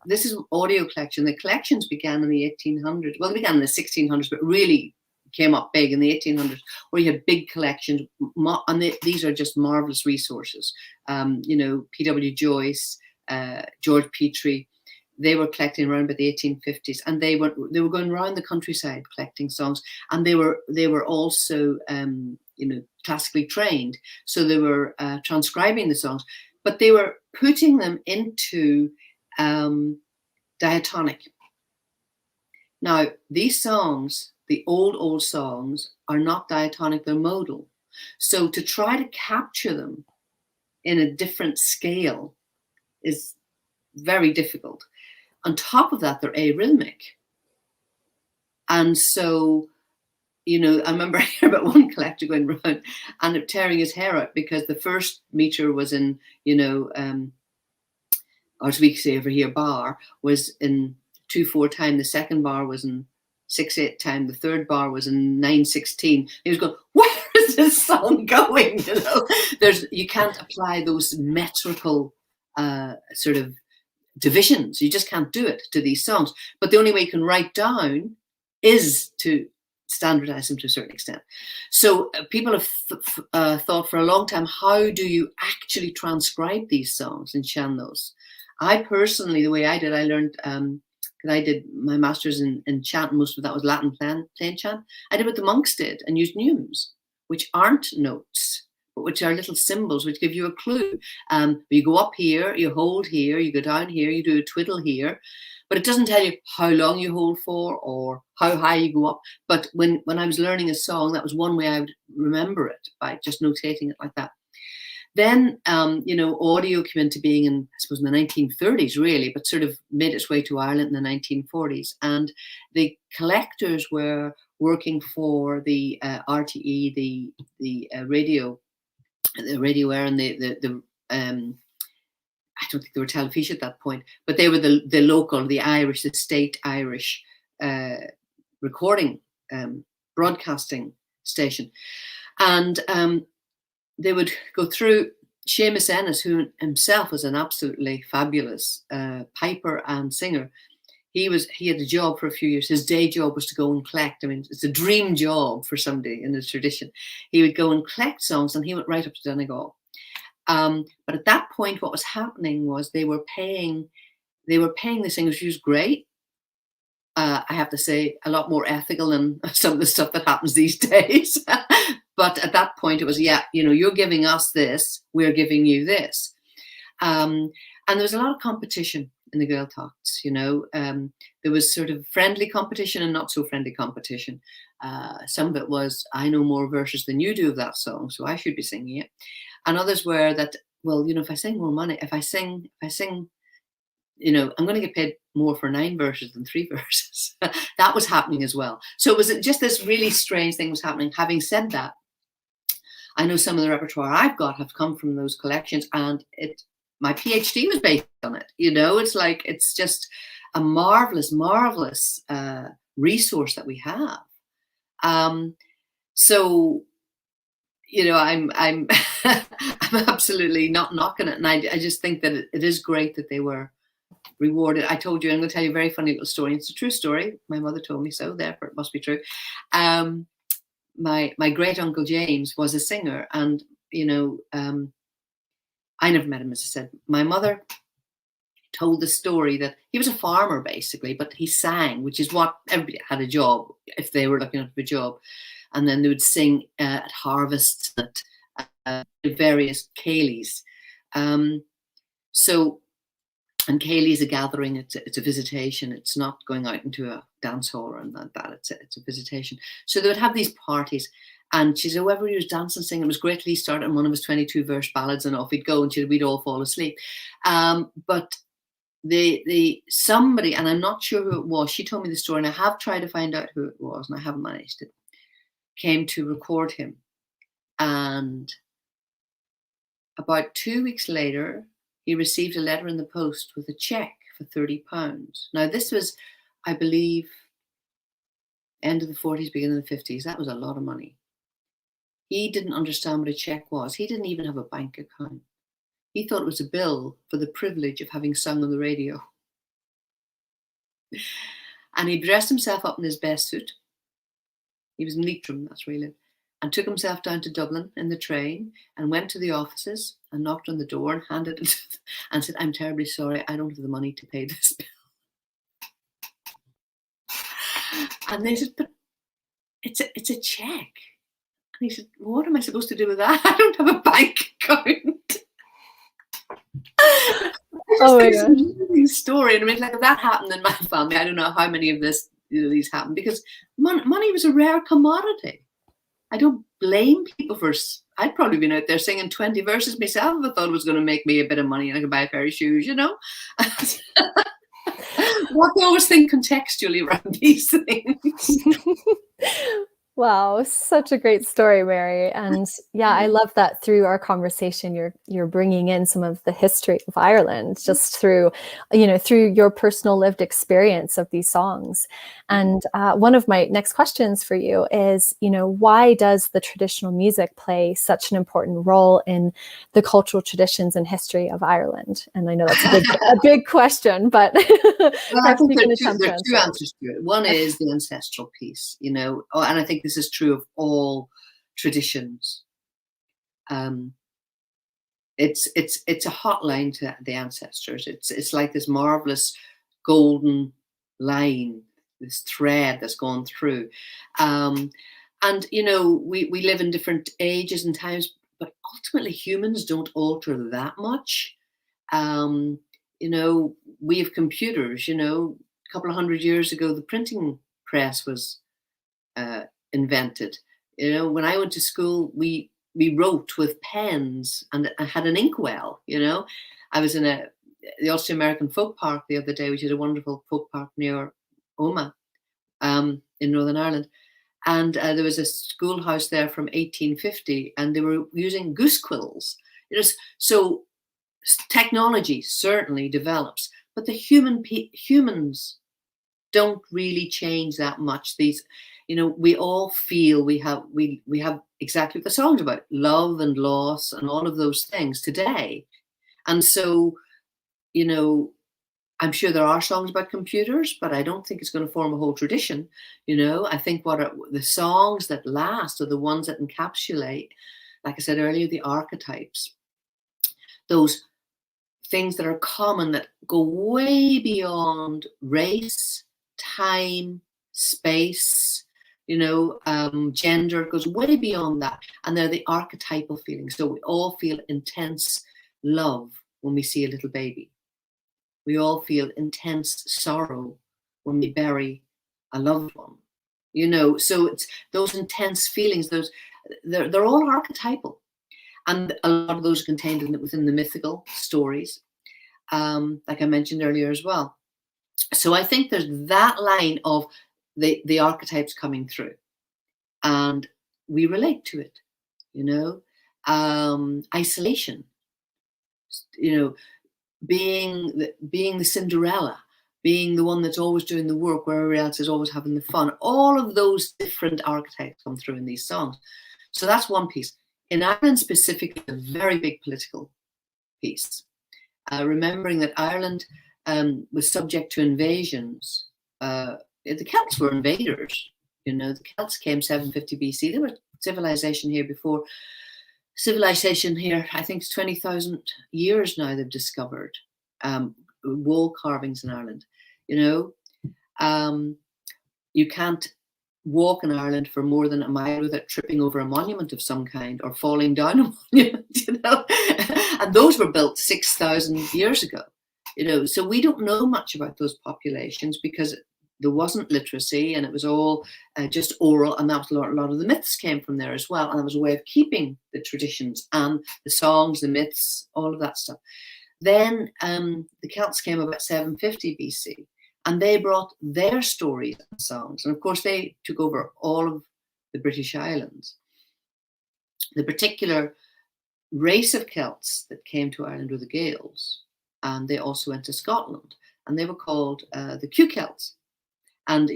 this is audio collection. The collections began in the 1800s. Well, they began in the 1600s, but really came up big in the 1800s, where you had big collections, and these are just marvelous resources. P.W. Joyce, George Petrie, they were collecting around about the 1850s, and they were going around the countryside collecting songs, and they were also classically trained, so they were transcribing the songs, but they were putting them into diatonic. Now, these songs, the old songs, are not diatonic, they're modal. So to try to capture them in a different scale is very difficult. On top of that, they're arrhythmic. And so I remember hearing about one collector going around and tearing his hair out because the first meter was in, or as we say over here, bar was in 2/4 time. The second bar was in 6/8 time. The third bar was in 9/16. He was going, where is this song going? You can't apply those metrical sort of divisions. You just can't do it to these songs. But the only way you can write down is to standardize them to a certain extent. So people have thought for a long time, how do you actually transcribe these songs in sean-nós? I personally, the way I did, I learned, because I did my master's in chant, and most of that was Latin plain chant. I did what the monks did and used neumes, which aren't notes, but which are little symbols which give you a clue. You go up here, you hold here, you go down here, you do a twiddle here, but it doesn't tell you how long you hold for or how high you go up. But when I was learning a song, that was one way I would remember it, by just notating it like that. Then, audio came into being in, I suppose, in the 1930s, really, but sort of made its way to Ireland in the 1940s. And the collectors were working for the RTE, the radio air, and the I don't think they were Telefíse at that point, but they were the local, the Irish, the state Irish recording broadcasting station. And they would go through Seamus Ennis, who himself was an absolutely fabulous piper and singer. He had a job for a few years. His day job was to go and collect. I mean, it's a dream job for somebody in the tradition. He would go and collect songs, and he went right up to Donegal. But at that point, what was happening was they were paying the singers, which was great. I have to say, a lot more ethical than some of the stuff that happens these days. But at that point, it was, you're giving us this, we're giving you this. And there was a lot of competition in the Girl Talks, there was sort of friendly competition and not so friendly competition. Some of it was, I know more verses than you do of that song, so I should be singing it. And others were that, well, if I sing more money, if I sing, I'm going to get paid more for 9 verses than 3 verses. That was happening as well. So it was just this really strange thing was happening. Having said that, I know some of the repertoire I've got have come from those collections, and my PhD was based on it. It's just a marvelous, marvelous resource that we have. So, I'm I'm absolutely not knocking it, and I just think that it is great that they were rewarded. I told you, I'm going to tell you a very funny little story. It's a true story. My mother told me so, therefore it must be true. My great uncle James was a singer, and I never met him, as I said. My mother told the story that he was a farmer basically, but he sang, which is what everybody had a job if they were looking up for a job, and then they would sing at harvests at various ceilidhs. And ceilidh is a gathering, it's a visitation. It's not going out into a dance hall or anything like that. It's a visitation. So they would have these parties, and she said, whoever he was dancing, singing, it was great till he started on one of his 22 verse ballads, and off he'd go, and we'd all fall asleep. But somebody, and I'm not sure who it was, she told me the story, and I have tried to find out who it was, and I haven't managed it, came to record him. And about 2 weeks later, he received a letter in the post with a check for £30. Now, this was, I believe, end of the 40s, beginning of the 50s. That was a lot of money. He didn't understand what a check was. He didn't even have a bank account. He thought it was a bill for the privilege of having sung on the radio. And he dressed himself up in his best suit. He was in Leitrim, that's where he lived, and took himself down to Dublin in the train and went to the offices and knocked on the door and handed it and said, I'm terribly sorry, I don't have the money to pay this bill. And they said, but it's a check. And he said, well, what am I supposed to do with that? I don't have a bank account. Oh my gosh. It's a story. And I mean, like, if that happened in my family, I don't know how many of these happened, because money was a rare commodity. I don't blame people for, I'd probably been out there singing 20 verses myself if I thought it was going to make me a bit of money and I could buy a pair of shoes, What do I always think contextually around these things? Wow, such a great story, Mary. And yeah, I love that through our conversation, you're bringing in some of the history of Ireland just through, through your personal lived experience of these songs. And one of my next questions for you is, why does the traditional music play such an important role in the cultural traditions and history of Ireland? And I know that's a big question, but Well, I perhaps think you there can are two, attempt to answer. answers to it. One is the ancestral piece, and I think this is true of all traditions. It's a hotline to the ancestors. It's like this marvelous golden line, this thread that's gone through. And we live in different ages and times, but ultimately humans don't alter that much. We have computers. A couple of hundred years ago, the printing press was invented. When I went to school, we wrote with pens, and I had an inkwell. I was in the Ulster American Folk Park the other day, which is a wonderful folk park near Omagh, in Northern Ireland. And there was a schoolhouse there from 1850, and they were using goose quills. So technology certainly develops, but the humans don't really change that much. We all feel we have exactly what the song's about: love and loss and all of those things today. And so, I'm sure there are songs about computers, but I don't think it's going to form a whole tradition. I think the songs that last are the ones that encapsulate, like I said earlier, the archetypes, those things that are common, that go way beyond race, time, space, gender. It goes way beyond that. And they're the archetypal feelings. So we all feel intense love when we see a little baby. We all feel intense sorrow when we bury a loved one. So it's those intense feelings, they're all archetypal. And a lot of those are contained within the mythical stories, like I mentioned earlier as well. So I think there's that line of the archetypes coming through, and we relate to it. Isolation. Being the Cinderella, being the one that's always doing the work where everybody else is always having the fun. All of those different archetypes come through in these songs. So that's one piece. In Ireland specifically, a very big political piece. Remembering that Ireland was subject to invasions. The Celts were invaders. The Celts came 750 BC. There was civilization here before. Civilization here, I think it's 20,000 years now they've discovered wall carvings in Ireland. You can't walk in Ireland for more than a mile without tripping over a monument of some kind or falling down a monument, and those were built 6,000 years ago, so we don't know much about those populations because there wasn't literacy, and it was all just oral, and that was a lot of the myths came from there as well, and it was a way of keeping the traditions and the songs, the myths, all of that stuff. Then the Celts came about 750 BC, and they brought their stories and songs. And of course, they took over all of the British Islands. The particular race of Celts that came to Ireland were the Gaels, and they also went to Scotland, and they were called the Q Celts. And,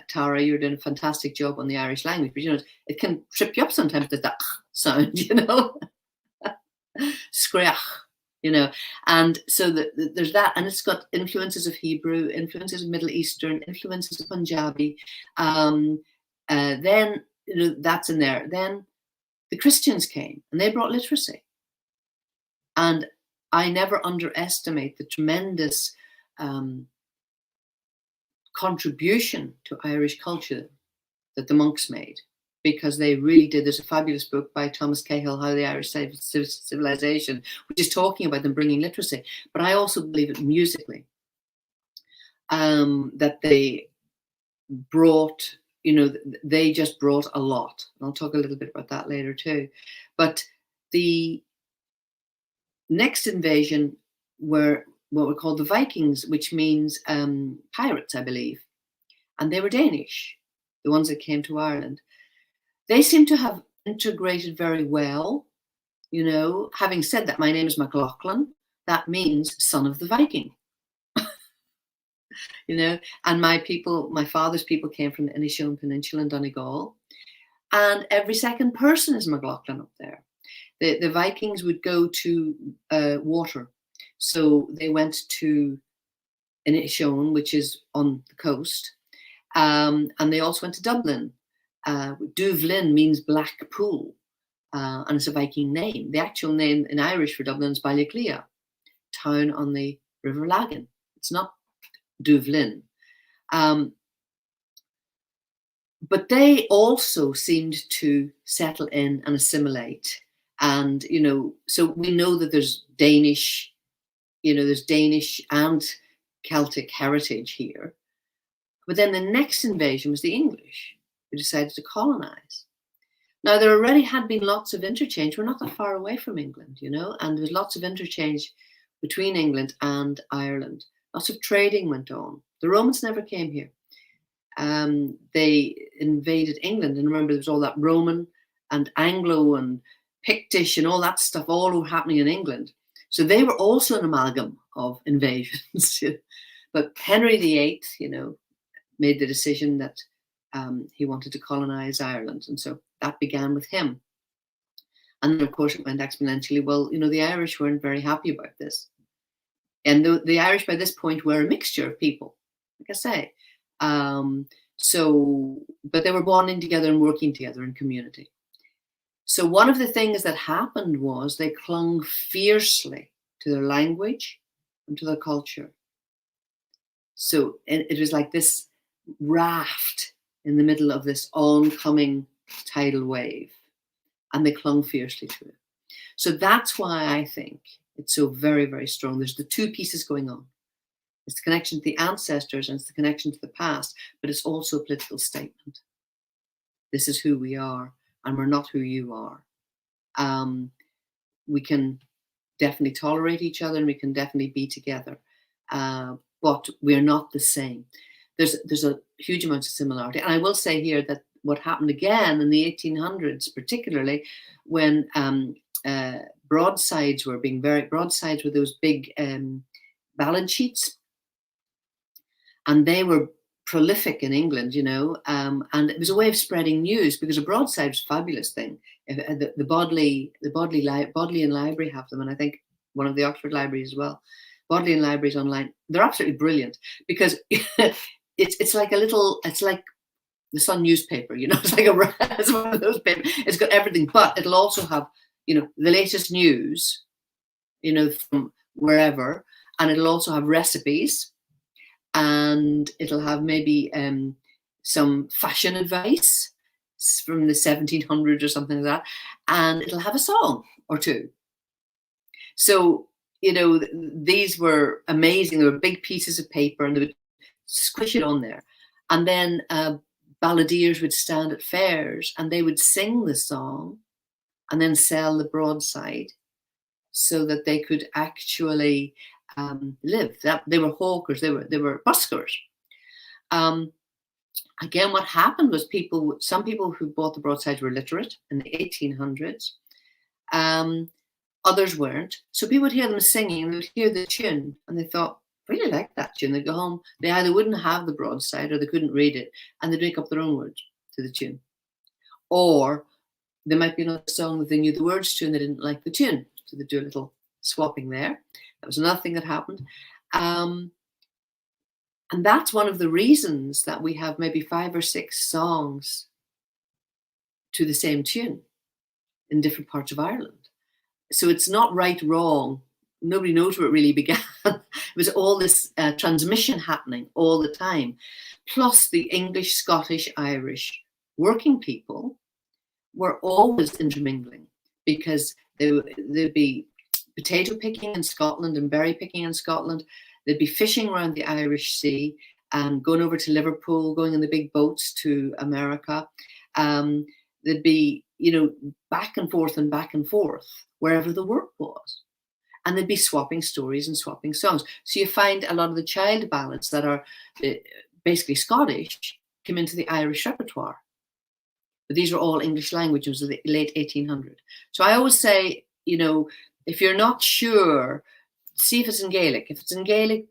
Tara, you're doing a fantastic job on the Irish language, but, it can trip you up sometimes with that sound, Screach. And so there's that, and it's got influences of Hebrew, influences of Middle Eastern, influences of Punjabi. Then, that's in there. Then the Christians came, and they brought literacy. And I never underestimate the tremendous contribution to Irish culture that the monks made, because they really did. There's a fabulous book by Thomas Cahill, How the Irish Saved Civilization, which is talking about them bringing literacy. But I also believe it musically, that they brought, they just brought a lot. And I'll talk a little bit about that later too. But the next invasion were what were called the Vikings, which means pirates, I believe. And they were Danish. the ones that came to Ireland, they seem to have integrated very well. You know, having said that, my name is McLaughlin. That means son of the Viking. You know, and my father's people came from the Inishowen Peninsula in Donegal, and every second person is McLaughlin up there. The Vikings would go to water, so they went to Inishowen, which is on the coast, and they also went to Dublin. Dublin means black pool, and it's a Viking name. The actual name in Irish for Dublin is Ballyclea, town on the River Lagan. It's not Dublin. But they also seemed to settle in and assimilate. And, you know, so we know that there's Danish, you know, there's Danish and Celtic heritage here. But then the next invasion was the English, who decided to colonize. Now, there already had been lots of interchange. We're not that far away from England, you know, and there was lots of interchange between England and Ireland. Lots of trading went on. The Romans never came here. They invaded England, and remember, there was all that Roman and Anglo and Pictish and all that stuff all happening in England. So they were also an amalgam of invasions. But Henry VIII, you know, made the decision that he wanted to colonize Ireland, and so that began with him. And then, of course, it went exponentially. Well, you know, the Irish weren't very happy about this. And the Irish by this point were a mixture of people, like I say. But they were bonding together and working together in community. So one of the things that happened was they clung fiercely to their language and to their culture. So it was like this raft in the middle of this oncoming tidal wave, and they clung fiercely to it. So that's why I think it's so very, very strong. There's the two pieces going on. It's the connection to the ancestors and it's the connection to the past, but it's also a political statement. This is who we are, and we're not who you are. We can definitely tolerate each other, and we can definitely be together, but we're not the same. There's a huge amount of similarity. And I will say here that what happened again in the 1800s, particularly when broadsides were those big ballad sheets, and they were prolific in England, you know, and it was a way of spreading news, because a broadside was a fabulous thing. The Bodleian Library have them, and I think one of the Oxford libraries as well. Bodleian libraries online, they're absolutely brilliant, because it's like the Sun newspaper, you know, it's one of those papers. It's got everything, but it'll also have, you know, the latest news, you know, from wherever, and it'll also have recipes, and it'll have maybe some fashion advice from the 1700s or something like that, and it'll have a song or two. So, you know, these were amazing. They were big pieces of paper, and they would squish it on there. And then balladeers would stand at fairs, and they would sing the song and then sell the broadside, so that they could actually live. That they were hawkers, they were buskers. Again, what happened was some people who bought the broadsides were literate in the 1800s. Others weren't. So people would hear them singing, and they would hear the tune, and they thought, really like that tune. They'd go home, they either wouldn't have the broadside or they couldn't read it, and they'd make up their own words to the tune. Or there might be another song that they knew the words to and they didn't like the tune, so they'd do a little swapping there. That was another thing that happened. And that's one of the reasons that we have maybe 5 or 6 songs to the same tune in different parts of Ireland. So it's not right, wrong. Nobody knows where it really began. It was all this transmission happening all the time. Plus the English, Scottish, Irish working people were always intermingling, because there'd be potato picking in Scotland and berry picking in Scotland. They'd be fishing around the Irish Sea and going over to Liverpool, going in the big boats to America. There'd be, you know, back and forth wherever the work was. And they'd be swapping stories and swapping songs. So you find a lot of the child ballads that are basically Scottish came into the Irish repertoire. But these are all English languages of the late 1800s. So I always say, you know, if you're not sure, see if it's in Gaelic. If it's in Gaelic,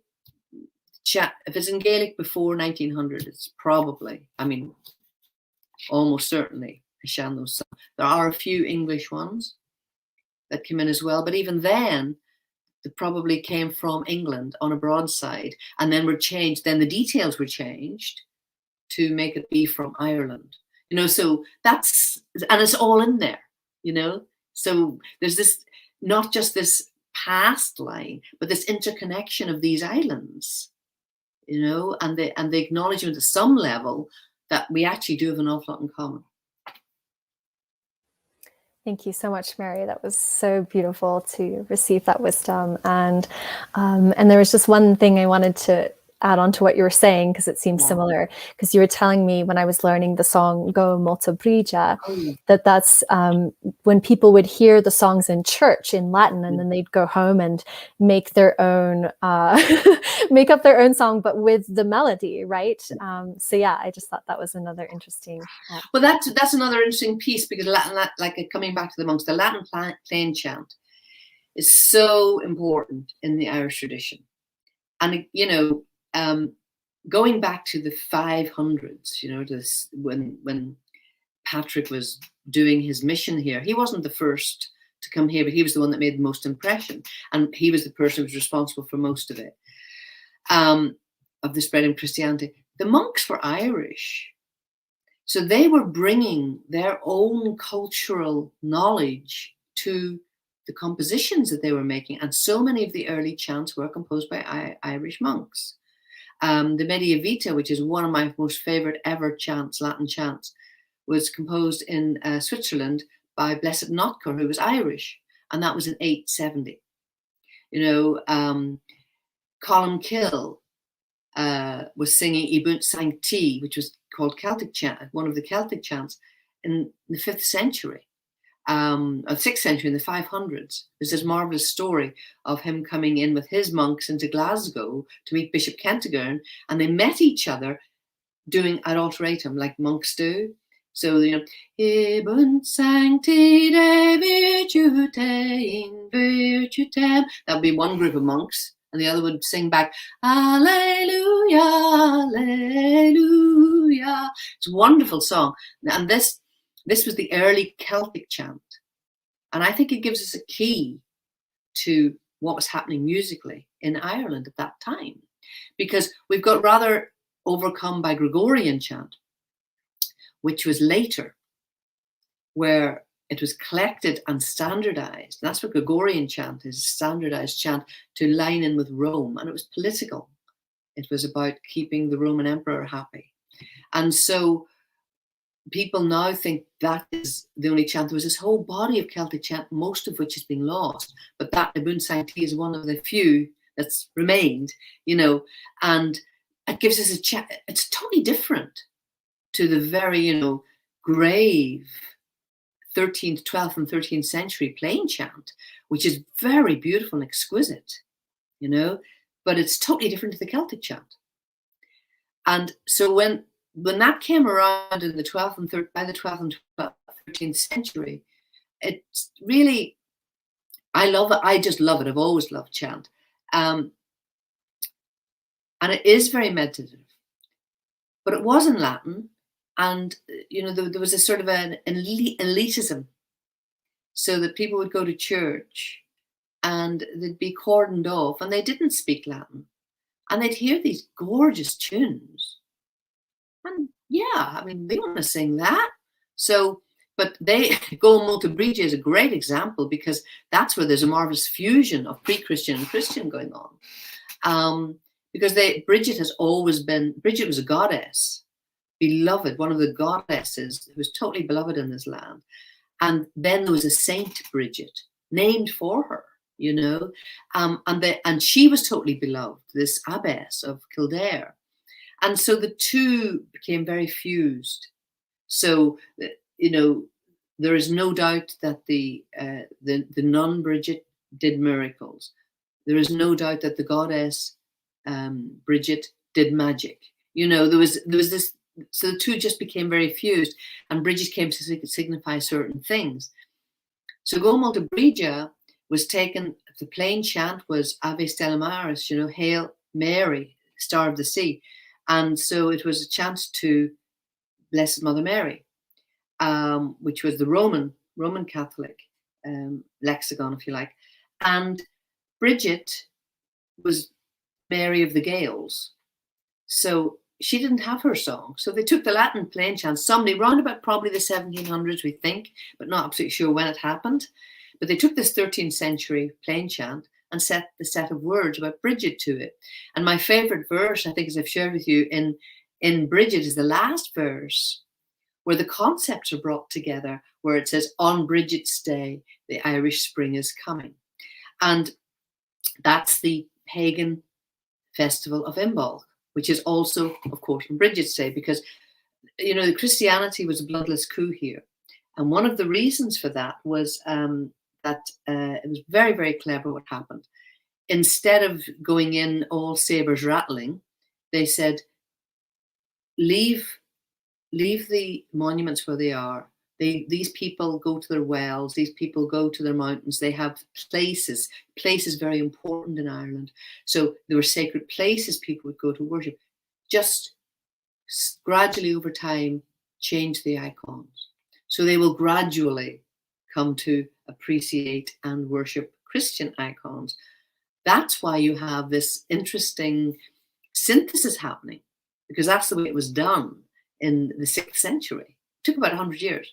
if it's in Gaelic before 1900, it's probably, I mean, almost certainly a sean-nós. There are a few English ones that came in as well, but even then, they probably came from England on a broadside, and then were changed. Then the details were changed to make it be from Ireland. You know, so that's, and it's all in there, you know. So there's this, not just this past line, but this interconnection of these islands, you know, and the acknowledgement at some level that we actually do have an awful lot in common. Thank you so much, Mary. That was so beautiful to receive that wisdom. And there was just one thing I wanted to add on to what you were saying, because it seems similar, because you were telling me when I was learning the song Go Molta Brigia, that's when people would hear the songs in church in Latin, and then they'd go home and make their own, make up their own song, but with the melody, right? So yeah, I just thought that was another interesting. Well, that's another interesting piece, because Latin, like coming back to the monks, the Latin plain chant is so important in the Irish tradition. And, you know, going back to the 500s, you know, this, when Patrick was doing his mission here, he wasn't the first to come here, but he was the one that made the most impression, and he was the person who was responsible for most of it, of the spread of Christianity. The monks were Irish, so they were bringing their own cultural knowledge to the compositions that they were making, and so many of the early chants were composed by Irish monks. The Medievita, which is one of my most favorite ever chants, Latin chants, was composed in Switzerland by Blessed Notker, who was Irish, and that was in 870. You know, Colm Kill was singing Ibunt Sancti, which was called Celtic chant, one of the Celtic chants, in the 5th century. Or 6th century, in the 500s. There's this marvelous story of him coming in with his monks into Glasgow to meet Bishop Kentigern, and they met each other doing ad alteratum like monks do. So, you know, Ibunt sancti de virtute in virtutem. That would be one group of monks, and the other would sing back, Alleluia, Alleluia. It's a wonderful song. And this was the early Celtic chant. And I think it gives us a key to what was happening musically in Ireland at that time, because we've got rather overcome by Gregorian chant, which was later, where it was collected and standardized. And that's what Gregorian chant is, standardized chant to line in with Rome. And it was political. It was about keeping the Roman emperor happy. And so people now think that is the only chant. There was this whole body of Celtic chant, most of which has been lost, but that Ibunt Sancti is one of the few that's remained, you know, and it gives us a chant. It's totally different to the very, you know, grave 13th, 12th and 13th century plain chant, which is very beautiful and exquisite, you know, but it's totally different to the Celtic chant. And so when that came around in the 12th and by the 12th and 13th century, it's really, I love it. I just love it. I've always loved chant. And it is very meditative, but it was in Latin. And, you know, there was a sort of an elitism, so that people would go to church and they'd be cordoned off and they didn't speak Latin, and they'd hear these gorgeous tunes. And yeah, I mean, they want to sing that. So, but Go Molta Brigia is a great example, because that's where there's a marvelous fusion of pre-Christian and Christian going on. Because Bridget has always been, Bridget was a goddess, beloved, one of the goddesses who was totally beloved in this land. And then there was a Saint Bridget named for her, you know, and she was totally beloved, this abbess of Kildare. And so the two became very fused. So, you know, there is no doubt that the nun Bridget did miracles. There is no doubt that the goddess Bridget did magic. You know, there was this so the two just became very fused, and bridges came to signify certain things. So Gomol de Bridge was taken, the plain chant was Ave Stella Maris, you know, Hail Mary, Star of the Sea. And so it was a chant to Blessed Mother Mary, which was the Roman Catholic lexicon, if you like. And Bridget was Mary of the Gales. So she didn't have her song. So they took the Latin plain chant, somebody round about probably the 1700s, we think, but not absolutely sure when it happened. But they took this 13th century plain chant and set the set of words about Bridget to it. And my favorite verse, I think, as I've shared with you, in Bridget is the last verse where the concepts are brought together, where it says, on Bridget's day, the Irish spring is coming. And that's the pagan festival of Imbolc, which is also, of course, on Bridget's day, because, you know, Christianity was a bloodless coup here. And one of the reasons for that was that it was very, very clever what happened. Instead of going in all sabers rattling, they said, leave the monuments where they are. These people go to their wells, these people go to their mountains, they have places very important in Ireland. So there were sacred places people would go to worship. Just gradually over time, change the icons. So they will gradually come to appreciate and worship Christian icons. That's why you have this interesting synthesis happening, because that's the way it was done in the 6th century. It took about 100 years.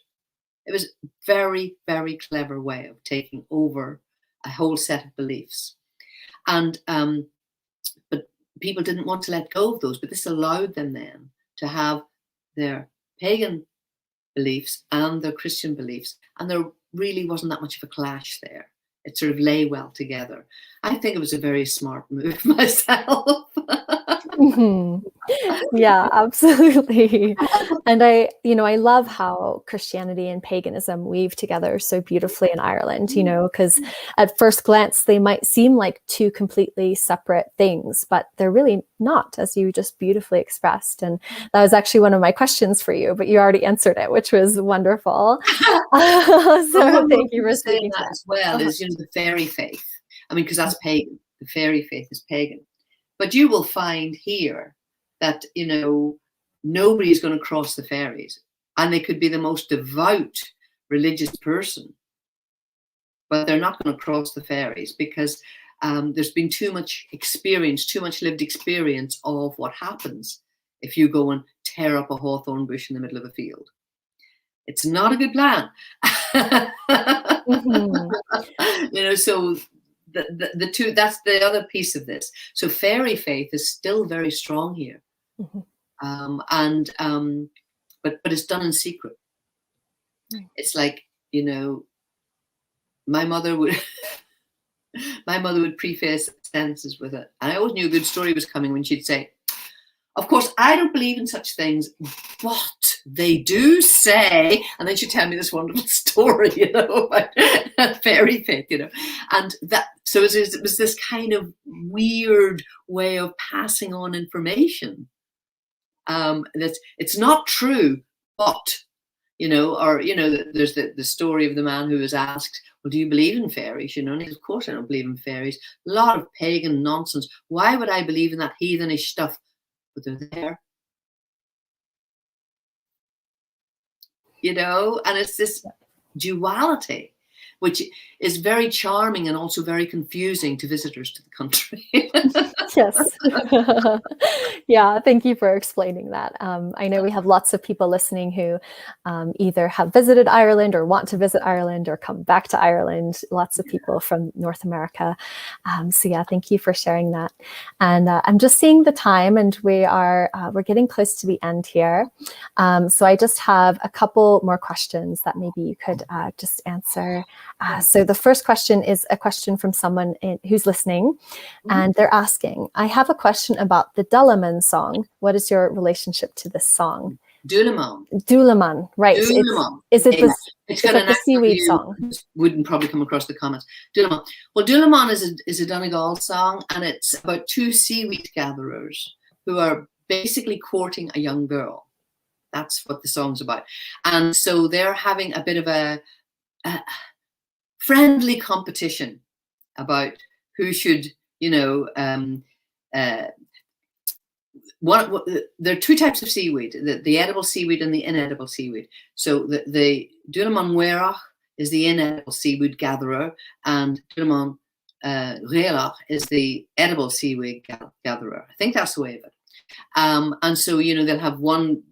It was a very, very clever way of taking over a whole set of beliefs. And but people didn't want to let go of those, but this allowed them then to have their pagan beliefs and their Christian beliefs. And there really wasn't that much of a clash there. It sort of lay well together. I think it was a very smart move myself. Mm-hmm. Yeah, absolutely. And I love how Christianity and paganism weave together so beautifully in Ireland, you know, because at first glance, they might seem like two completely separate things, but they're really not, as you just beautifully expressed. And that was actually one of my questions for you, but you already answered it, which was wonderful. So thank you for saying that as well. Is, you know, the fairy faith. I mean, because that's pagan. The fairy faith is pagan. But you will find here that, you know, nobody's going to cross the fairies. And they could be the most devout religious person, but they're not going to cross the fairies because there's been too much experience, too much lived experience of what happens if you go and tear up a hawthorn bush in the middle of a field. It's not a good plan. Mm-hmm. You know, so the two, that's the other piece of this. So fairy faith is still very strong here. Mm-hmm. But it's done in secret. It's like, you know, my mother would preface sentences with it. And I always knew a good story was coming when she'd say, of course, I don't believe in such things, but they do say, and then she'd tell me this wonderful story, you know, about fairy faith, you know. And that, so it was this kind of weird way of passing on information. That it's not true, but, you know, or, you know, there's the story of the man who was asked, well, do you believe in fairies? You know, and he said, of course I don't believe in fairies. A lot of pagan nonsense. Why would I believe in that heathenish stuff? But they're there. You know, and it's this duality, which is very charming and also very confusing to visitors to the country. Yes. Yeah, thank you for explaining that. I know we have lots of people listening who either have visited Ireland or want to visit Ireland or come back to Ireland. Lots of people from North America. So yeah, thank you for sharing that. And I'm just seeing the time, and we're getting close to the end here. So I just have a couple more questions that maybe you could just answer. So the first question is a question from someone who's listening, and they're asking, I have a question about the Dulaman song. What is your relationship to this song? Dulaman, right. Dulaman. Is it the seaweed song? Wouldn't probably come across the comments. Dulaman. Well, Dulaman is a Donegal song, and it's about two seaweed gatherers who are basically courting a young girl. That's what the song's about. And so they're having a bit of a friendly competition about who should, there are two types of seaweed, the edible seaweed and the inedible seaweed. So the Dunaman Werach is the inedible seaweed gatherer, and Dunaman Relach is the edible seaweed gatherer. I think that's the way of it. And so, they'll have one,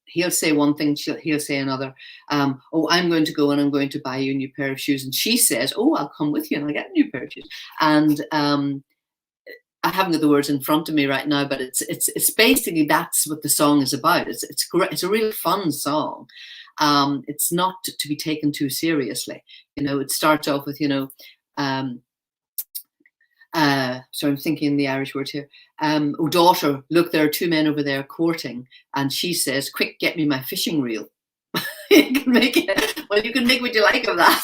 he'll say one thing, he'll say another. Oh, I'm going to go and I'm going to buy you a new pair of shoes. And she says, oh, I'll come with you and I'll get a new pair of shoes. And I haven't got the words in front of me right now, but it's basically, that's what the song is about. It's great. It's a really fun song. It's not to be taken too seriously. It starts off with, so I'm thinking the Irish word here. Oh, daughter, look, there are two men over there courting. And she says, quick, get me my fishing reel. You can make what you like of that.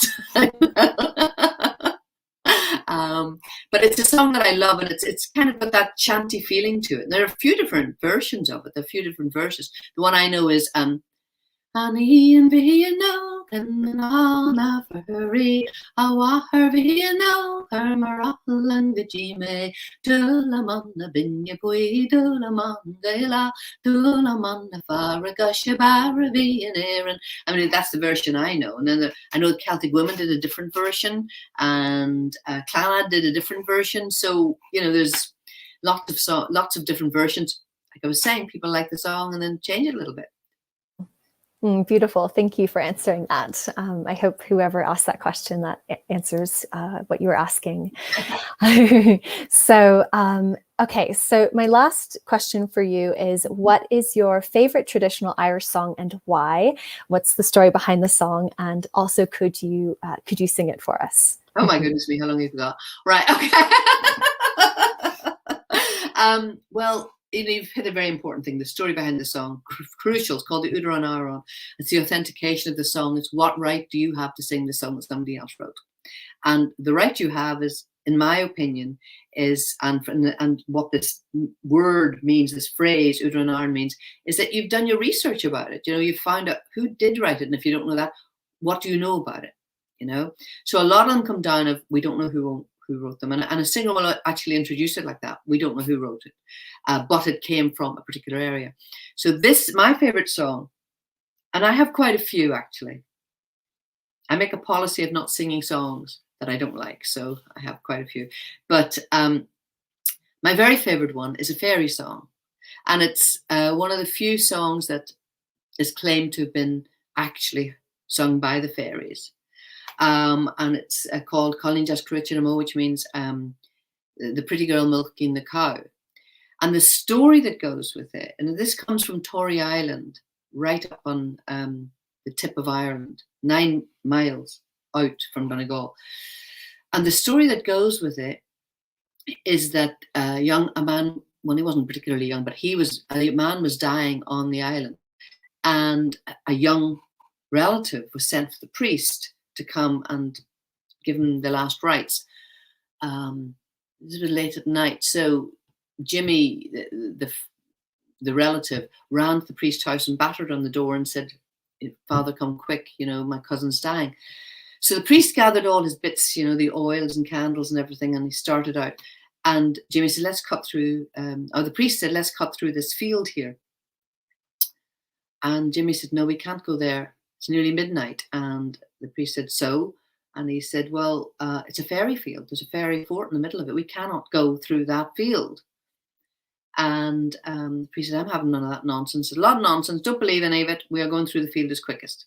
But it's a song that I love, and it's kind of got that chanty feeling to it. There are a few different versions of it. There are a few different verses. The one I know is Annie and Vienno and Anna Furry, Awahar Vienno, Hermaratlan Vijime, Dulamana Binyapui, Dulamandela, Dulamana Faragashabara and Aaron. I mean, that's the version I know. And then I know Celtic Women did a different version, and Clanad did a different version. So, there's lots of different versions. Like I was saying, people like the song and then change it a little bit. Beautiful. Thank you for answering that. I hope whoever asked that question, that answers what you were asking. So, okay. So my last question for you is, what is your favorite traditional Irish song and why? What's the story behind the song? And also, could you sing it for us? Oh my goodness me, how long have you got? Right. Okay. Well, you've hit a very important thing, the story behind the song, crucial. It's called the Udaran Aron. It's the authentication of the song. It's what right do you have to sing the song that somebody else wrote? And the right you have is, in my opinion, is, and what this word means, this phrase, Udaran Aron, means, is that you've done your research about it. You've found out who did write it. And if you don't know that, what do you know about it? So a lot of them come down of, we don't know who wrote them. And a singer will actually introduce it like that. We don't know who wrote it, but it came from a particular area. So my favorite song, and I have quite a few actually. I make a policy of not singing songs that I don't like. So I have quite a few. But my very favorite one is a fairy song. And it's one of the few songs that is claimed to have been actually sung by the fairies. And it's called Colin Just Curriculum, which means the pretty girl milking the cow. And the story that goes with it, and this comes from Tory Island, right up on the tip of Ireland, 9 miles out from Donegal. And the story that goes with it is that a man, well, he wasn't particularly young, but a man was dying on the island, and a young relative was sent for the priest to come and give him the last rites. This was late at night, so Jimmy, the relative, ran to the priest's house and battered on the door and said, "Father, come quick, my cousin's dying." So the priest gathered all his bits, the oils and candles and everything, and he started out. And Jimmy said, "Let's cut through," the priest said, "Let's cut through this field here." And Jimmy said, "No, we can't go there. It's nearly midnight." And the priest said, "So?" And he said, "Well, it's a fairy field. There's a fairy fort in the middle of it. We cannot go through that field." And the priest said, "I'm having none of that nonsense. It's a lot of nonsense. Don't believe any of it. We are going through the field as quickest."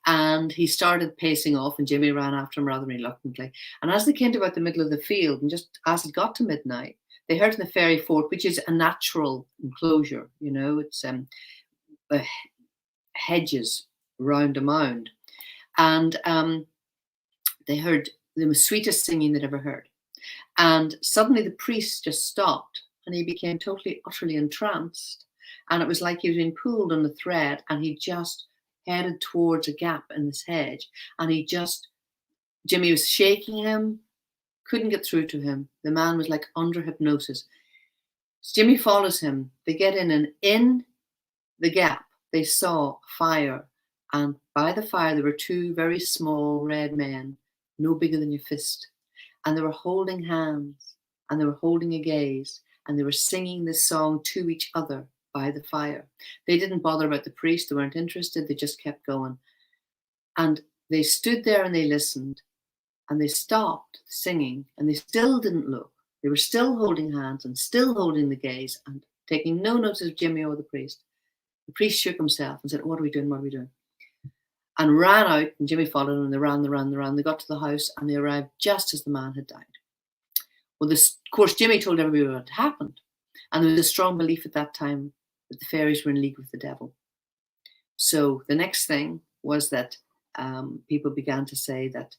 And he started pacing off, and Jimmy ran after him rather reluctantly. And as they came to about the middle of the field, and just as it got to midnight, they heard in the fairy fort, which is a natural enclosure, it's hedges round a mound. And they heard the sweetest singing they'd ever heard. And suddenly the priest just stopped, and he became totally, utterly entranced. And it was like he was being pulled on a thread, and he just headed towards a gap in this hedge. And Jimmy was shaking him, couldn't get through to him. The man was like under hypnosis. So Jimmy follows him. They get in, and in the gap they saw fire, and by the fire there were two very small red men, no bigger than your fist, and they were holding hands, and they were holding a gaze, and they were singing this song to each other by the fire. They didn't bother about the priest, they weren't interested, they just kept going. And they stood there and they listened, and they stopped singing, and they still didn't look. They were still holding hands and still holding the gaze and taking no notice of Jimmy or the priest. The priest shook himself and said, "What are we doing? What are we doing?" And ran out, and Jimmy followed them, and they ran. They got to the house, and they arrived just as the man had died. Well, of course, Jimmy told everybody what had happened, and there was a strong belief at that time that the fairies were in league with the devil. So the next thing was that people began to say that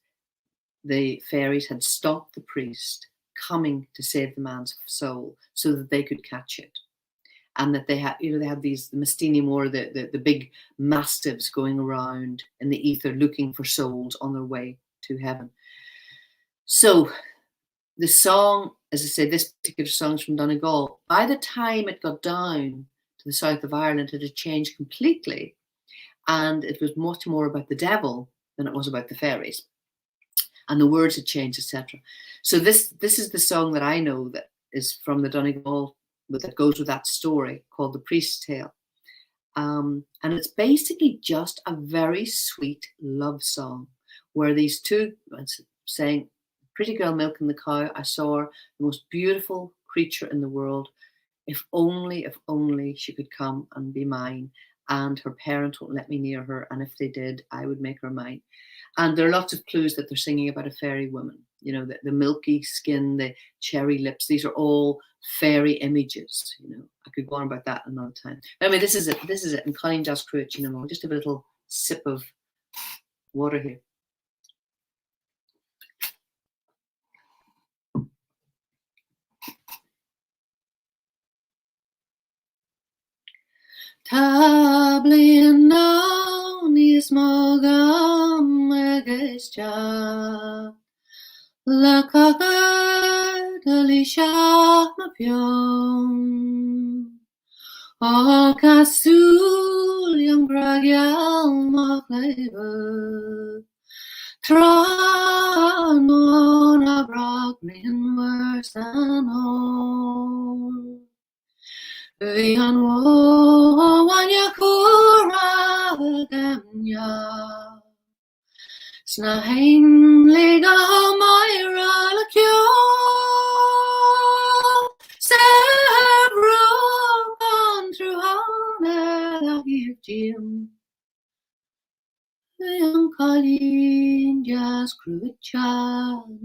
the fairies had stopped the priest coming to save the man's soul so that they could catch it. And that they had, they had these, the Mastini Moor, the big mastiffs going around in the ether looking for souls on their way to heaven. So the song, as I said, this particular song is from Donegal. By the time it got down to the south of Ireland, it had changed completely. And it was much more about the devil than it was about the fairies. And the words had changed, etc. So this is the song that I know that is from the Donegal, that goes with that story, called The Priest's Tale. And it's basically just a very sweet love song where these two saying, "Pretty girl milking the cow, I saw her, the most beautiful creature in the world. If only she could come and be mine. And her parents won't let me near her. And if they did, I would make her mine." And there are lots of clues that they're singing about a fairy woman. The milky skin, the cherry lips, these are all fairy images. I could go on about that another time. But anyway, this is it. And Colleen just cruit, we'll just have a little sip of water here. Tablin down is mogam egesja. La caga delisha mapion. O casul yang bragial macleva. Tranon a bragrin worse than all. Yan wo wanya kura gamya. Snahin lega myra lakyo. Sebro on through hana giftim. Yang kalin jas krucha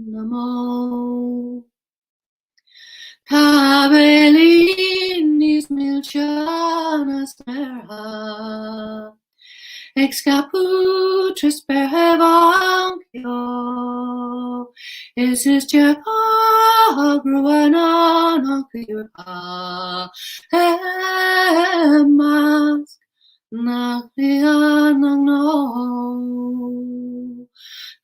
namo. Tabelin is milchanas merha. Ex caputris per evangelio. Is japa gruana kira. Emas naklianang no.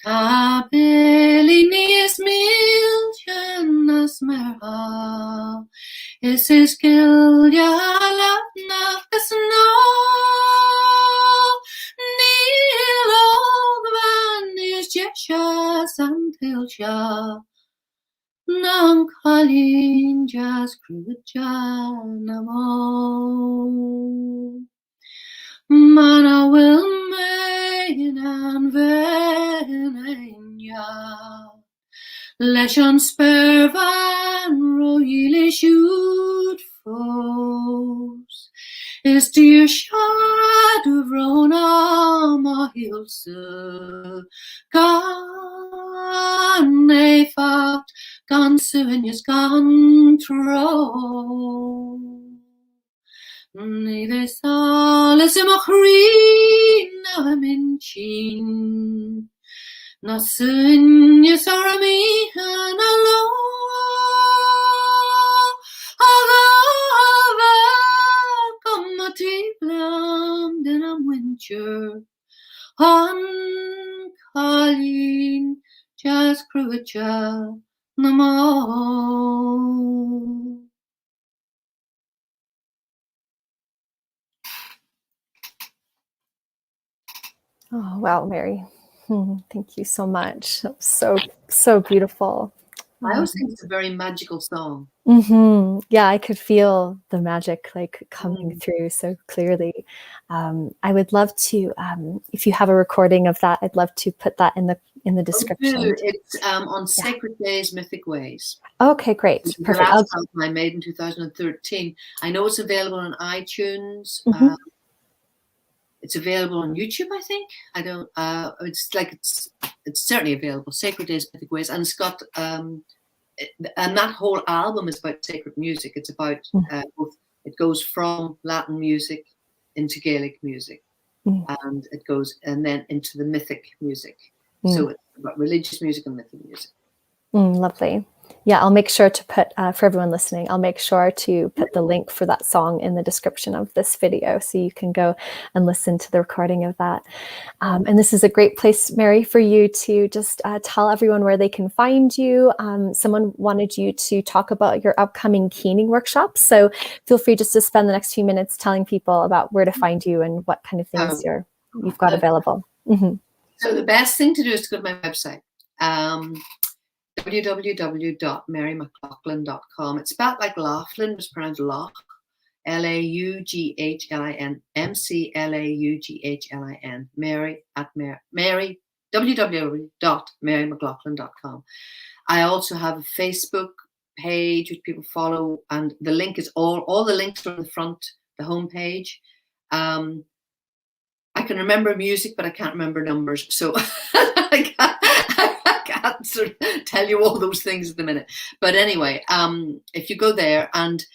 Tabelin is milchanas merha. Is gilja latna kasno. Nilogvan is jesha santilja. Nang kalin jas kruja namo. Mana will main and venenya. Lesion spervan royally shoot foes. Is dear shad of Rona mahilse. Gan ne fact, gan sueños, gan tro. Neve sales imachrina minchin. Na sueños are me and alone. Agava kamati then I'm winter. Han Colleen just kruja namo. Oh, wow, Mary. Thank you so much. So beautiful. I always think it's a very magical song. Yeah, I could feel the magic like coming Mm. through so clearly. I would love to, if you have a recording of that, I'd love to put that in the Oh, description. it's on Yeah. Sacred Days, Mythic Ways. Okay, great. This is the Perfect. last album I made in 2013. I know it's available on iTunes. It's available on YouTube, I think. I don't. It's certainly available. Sacred Days, Mythic Ways, and it's got and that whole album is about sacred music. It's about both. It goes from Latin music into Gaelic music, and it goes and then into the mythic music. So it's about religious music and mythic music. Lovely. Yeah, I'll make sure to put, for everyone listening, I'll make sure to put the link for that song in the description of this video so you can go and listen to the recording of that. And this is a great place, Mary, for you to just tell everyone where they can find you. Someone wanted you to talk about your upcoming keening workshops. So feel free just to spend the next few minutes telling people about where to find you and what kind of things you've got available. So the best thing to do is to go to my website. www.marymclaughlin.com. It's spelled like Laughlin, it's pronounced Loch, Laughlin, McLaughlin, Mary, www.marymclaughlin.com. I also have a Facebook page which people follow, and the link is all the links are on the front, the homepage. I can remember music, but I can't remember numbers. So I can't sort of tell you all those things at the minute. But anyway, if you go there, and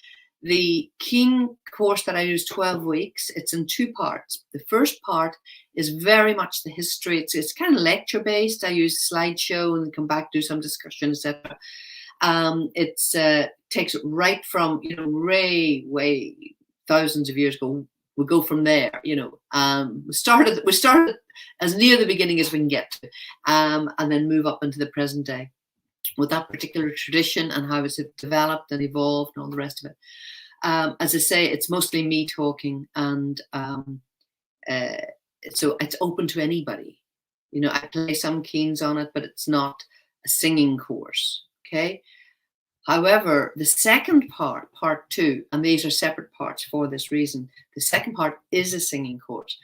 the King course that I do is 12 weeks. It's in 2 parts. The first part is very much the history. It's kind of lecture based. I use slideshow and come back, do some discussion, etc. It takes it right from, way thousands of years ago. We go from there, we started as near the beginning as we can get to, and then move up into the present day with that particular tradition and how it's developed and evolved and all the rest of it. As I say, it's mostly me talking, and so it's open to anybody. I play some keens on it, but it's not a singing course, okay? However, the second part, part 2, and these are separate parts for this reason, the second part is a singing course.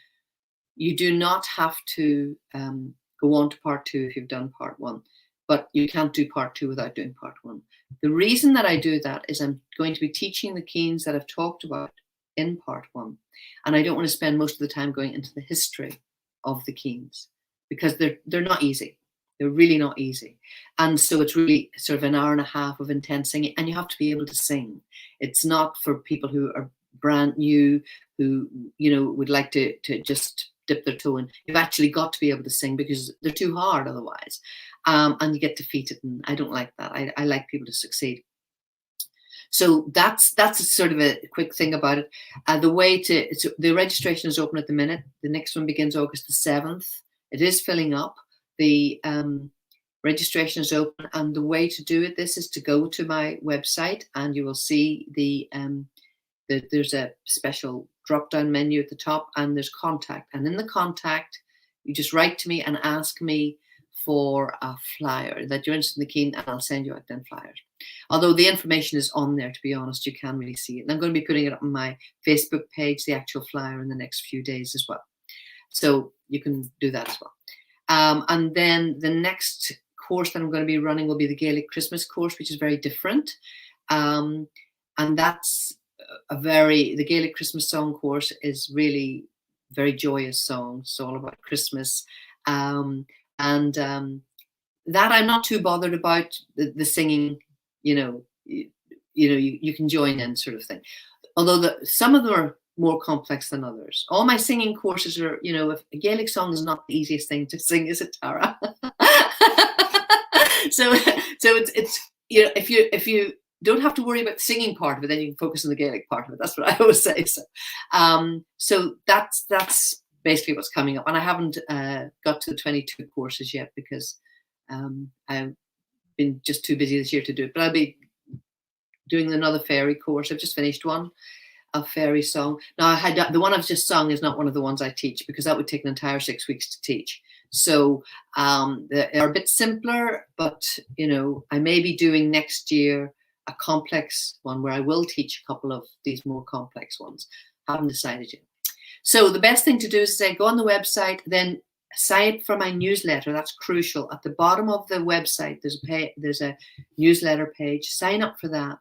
You do not have to go on to part 2 if you've done part 1, but you can't do part 2 without doing part 1. The reason that I do that is I'm going to be teaching the keens that I've talked about in part 1, and I don't want to spend most of the time going into the history of the keens because they're not easy. They're really not easy. And so it's really sort of an hour and a half of intense singing, and you have to be able to sing. It's not for people who are brand new, who, would like to just dip their toe in. You've actually got to be able to sing because they're too hard otherwise. And you get defeated, and I don't like that. I like people to succeed. So that's sort of a quick thing about it. The registration is open at the minute. The next one begins August the 7th. It is filling up. The registration is open, and the way to do it, this is to go to my website, and you will see there's a special drop-down menu at the top, and there's contact. And in the contact, you just write to me and ask me for a flyer that you're interested in the keen, and I'll send you out then flyers. Although the information is on there, to be honest, you can really see it. And I'm going to be putting it up on my Facebook page, the actual flyer, in the next few days as well. So you can do that as well. And then the next course that I'm going to be running will be the Gaelic Christmas course, which is very different. And that's the Gaelic Christmas song course is really very joyous songs. It's all about Christmas. And that I'm not too bothered about the singing, you can join in sort of thing. Although some of them are more complex than others. All my singing courses are, if a Gaelic song is not the easiest thing to sing, is it, Tara? so it's if you don't have to worry about the singing part of it, then you can focus on the Gaelic part of it. That's what I always say. So that's basically what's coming up, and I haven't got to the 22 courses yet because I've been just too busy this year to do it. But I'll be doing another fairy course. I've just finished one. a fairy song. Now, the one I've just sung is not one of the ones I teach, because that would take an entire 6 weeks to teach. So they're a bit simpler, but I may be doing next year a complex one where I will teach a couple of these more complex ones. Haven't decided yet. So the best thing to do is say, go on the website, then sign up for my newsletter. That's crucial. At the bottom of the website, there's a newsletter page. Sign up for that,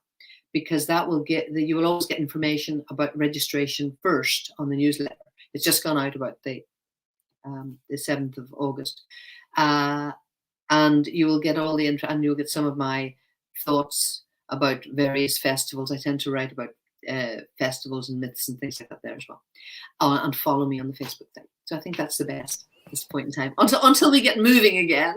because that will you will always get information about registration first on the newsletter. It's just gone out about the 7th of August. And you will get all the and you'll get some of my thoughts about various festivals. I tend to write about festivals and myths and things like that there as well. And follow me on the Facebook thing. So I think that's the best at this point in time, until we get moving again.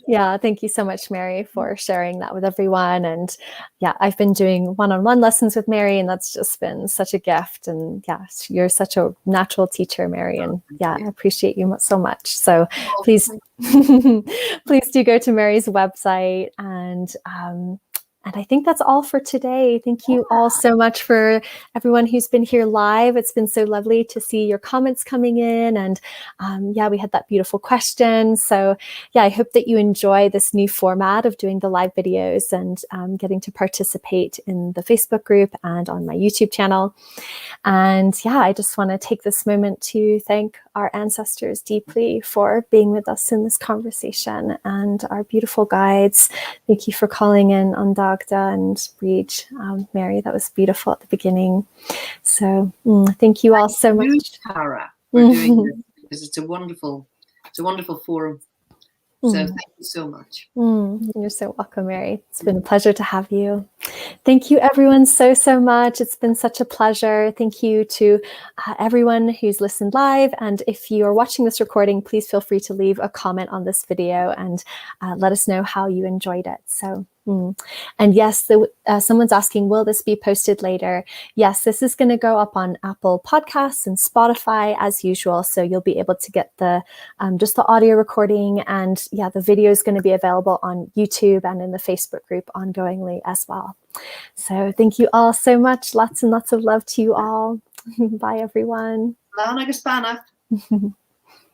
Yeah, thank you so much, Mary, for sharing that with everyone. And yeah, I've been doing one-on-one lessons with Mary, and that's just been such a gift. And yeah, you're such a natural teacher, Mary. And yeah, I appreciate you so much. So please, please do go to Mary's website. And I think that's all for today. Thank you all so much for everyone who's been here live. It's been so lovely to see your comments coming in. And yeah, we had that beautiful question. So yeah, I hope that you enjoy this new format of doing the live videos and getting to participate in the Facebook group and on my YouTube channel. And yeah, I just want to take this moment to thank our ancestors deeply for being with us in this conversation, and our beautiful guides. Thank you for calling in on Dagda and Reed. Mary, that was beautiful at the beginning. So thank you all so much. Tara, for doing this, because it's a wonderful forum. So thank you so much. You're so welcome, Mary. It's been a pleasure to have you. Thank you, everyone, so much. It's been such a pleasure. Thank you to everyone who's listened live. And if you are watching this recording, please feel free to leave a comment on this video and let us know how you enjoyed it. So. And yes, someone's asking, will this be posted later? Yes, this is going to go up on Apple Podcasts and Spotify as usual. So you'll be able to get just the audio recording, and yeah, the video is going to be available on YouTube and in the Facebook group ongoingly as well. So thank you all so much. Lots and lots of love to you all. Bye, everyone.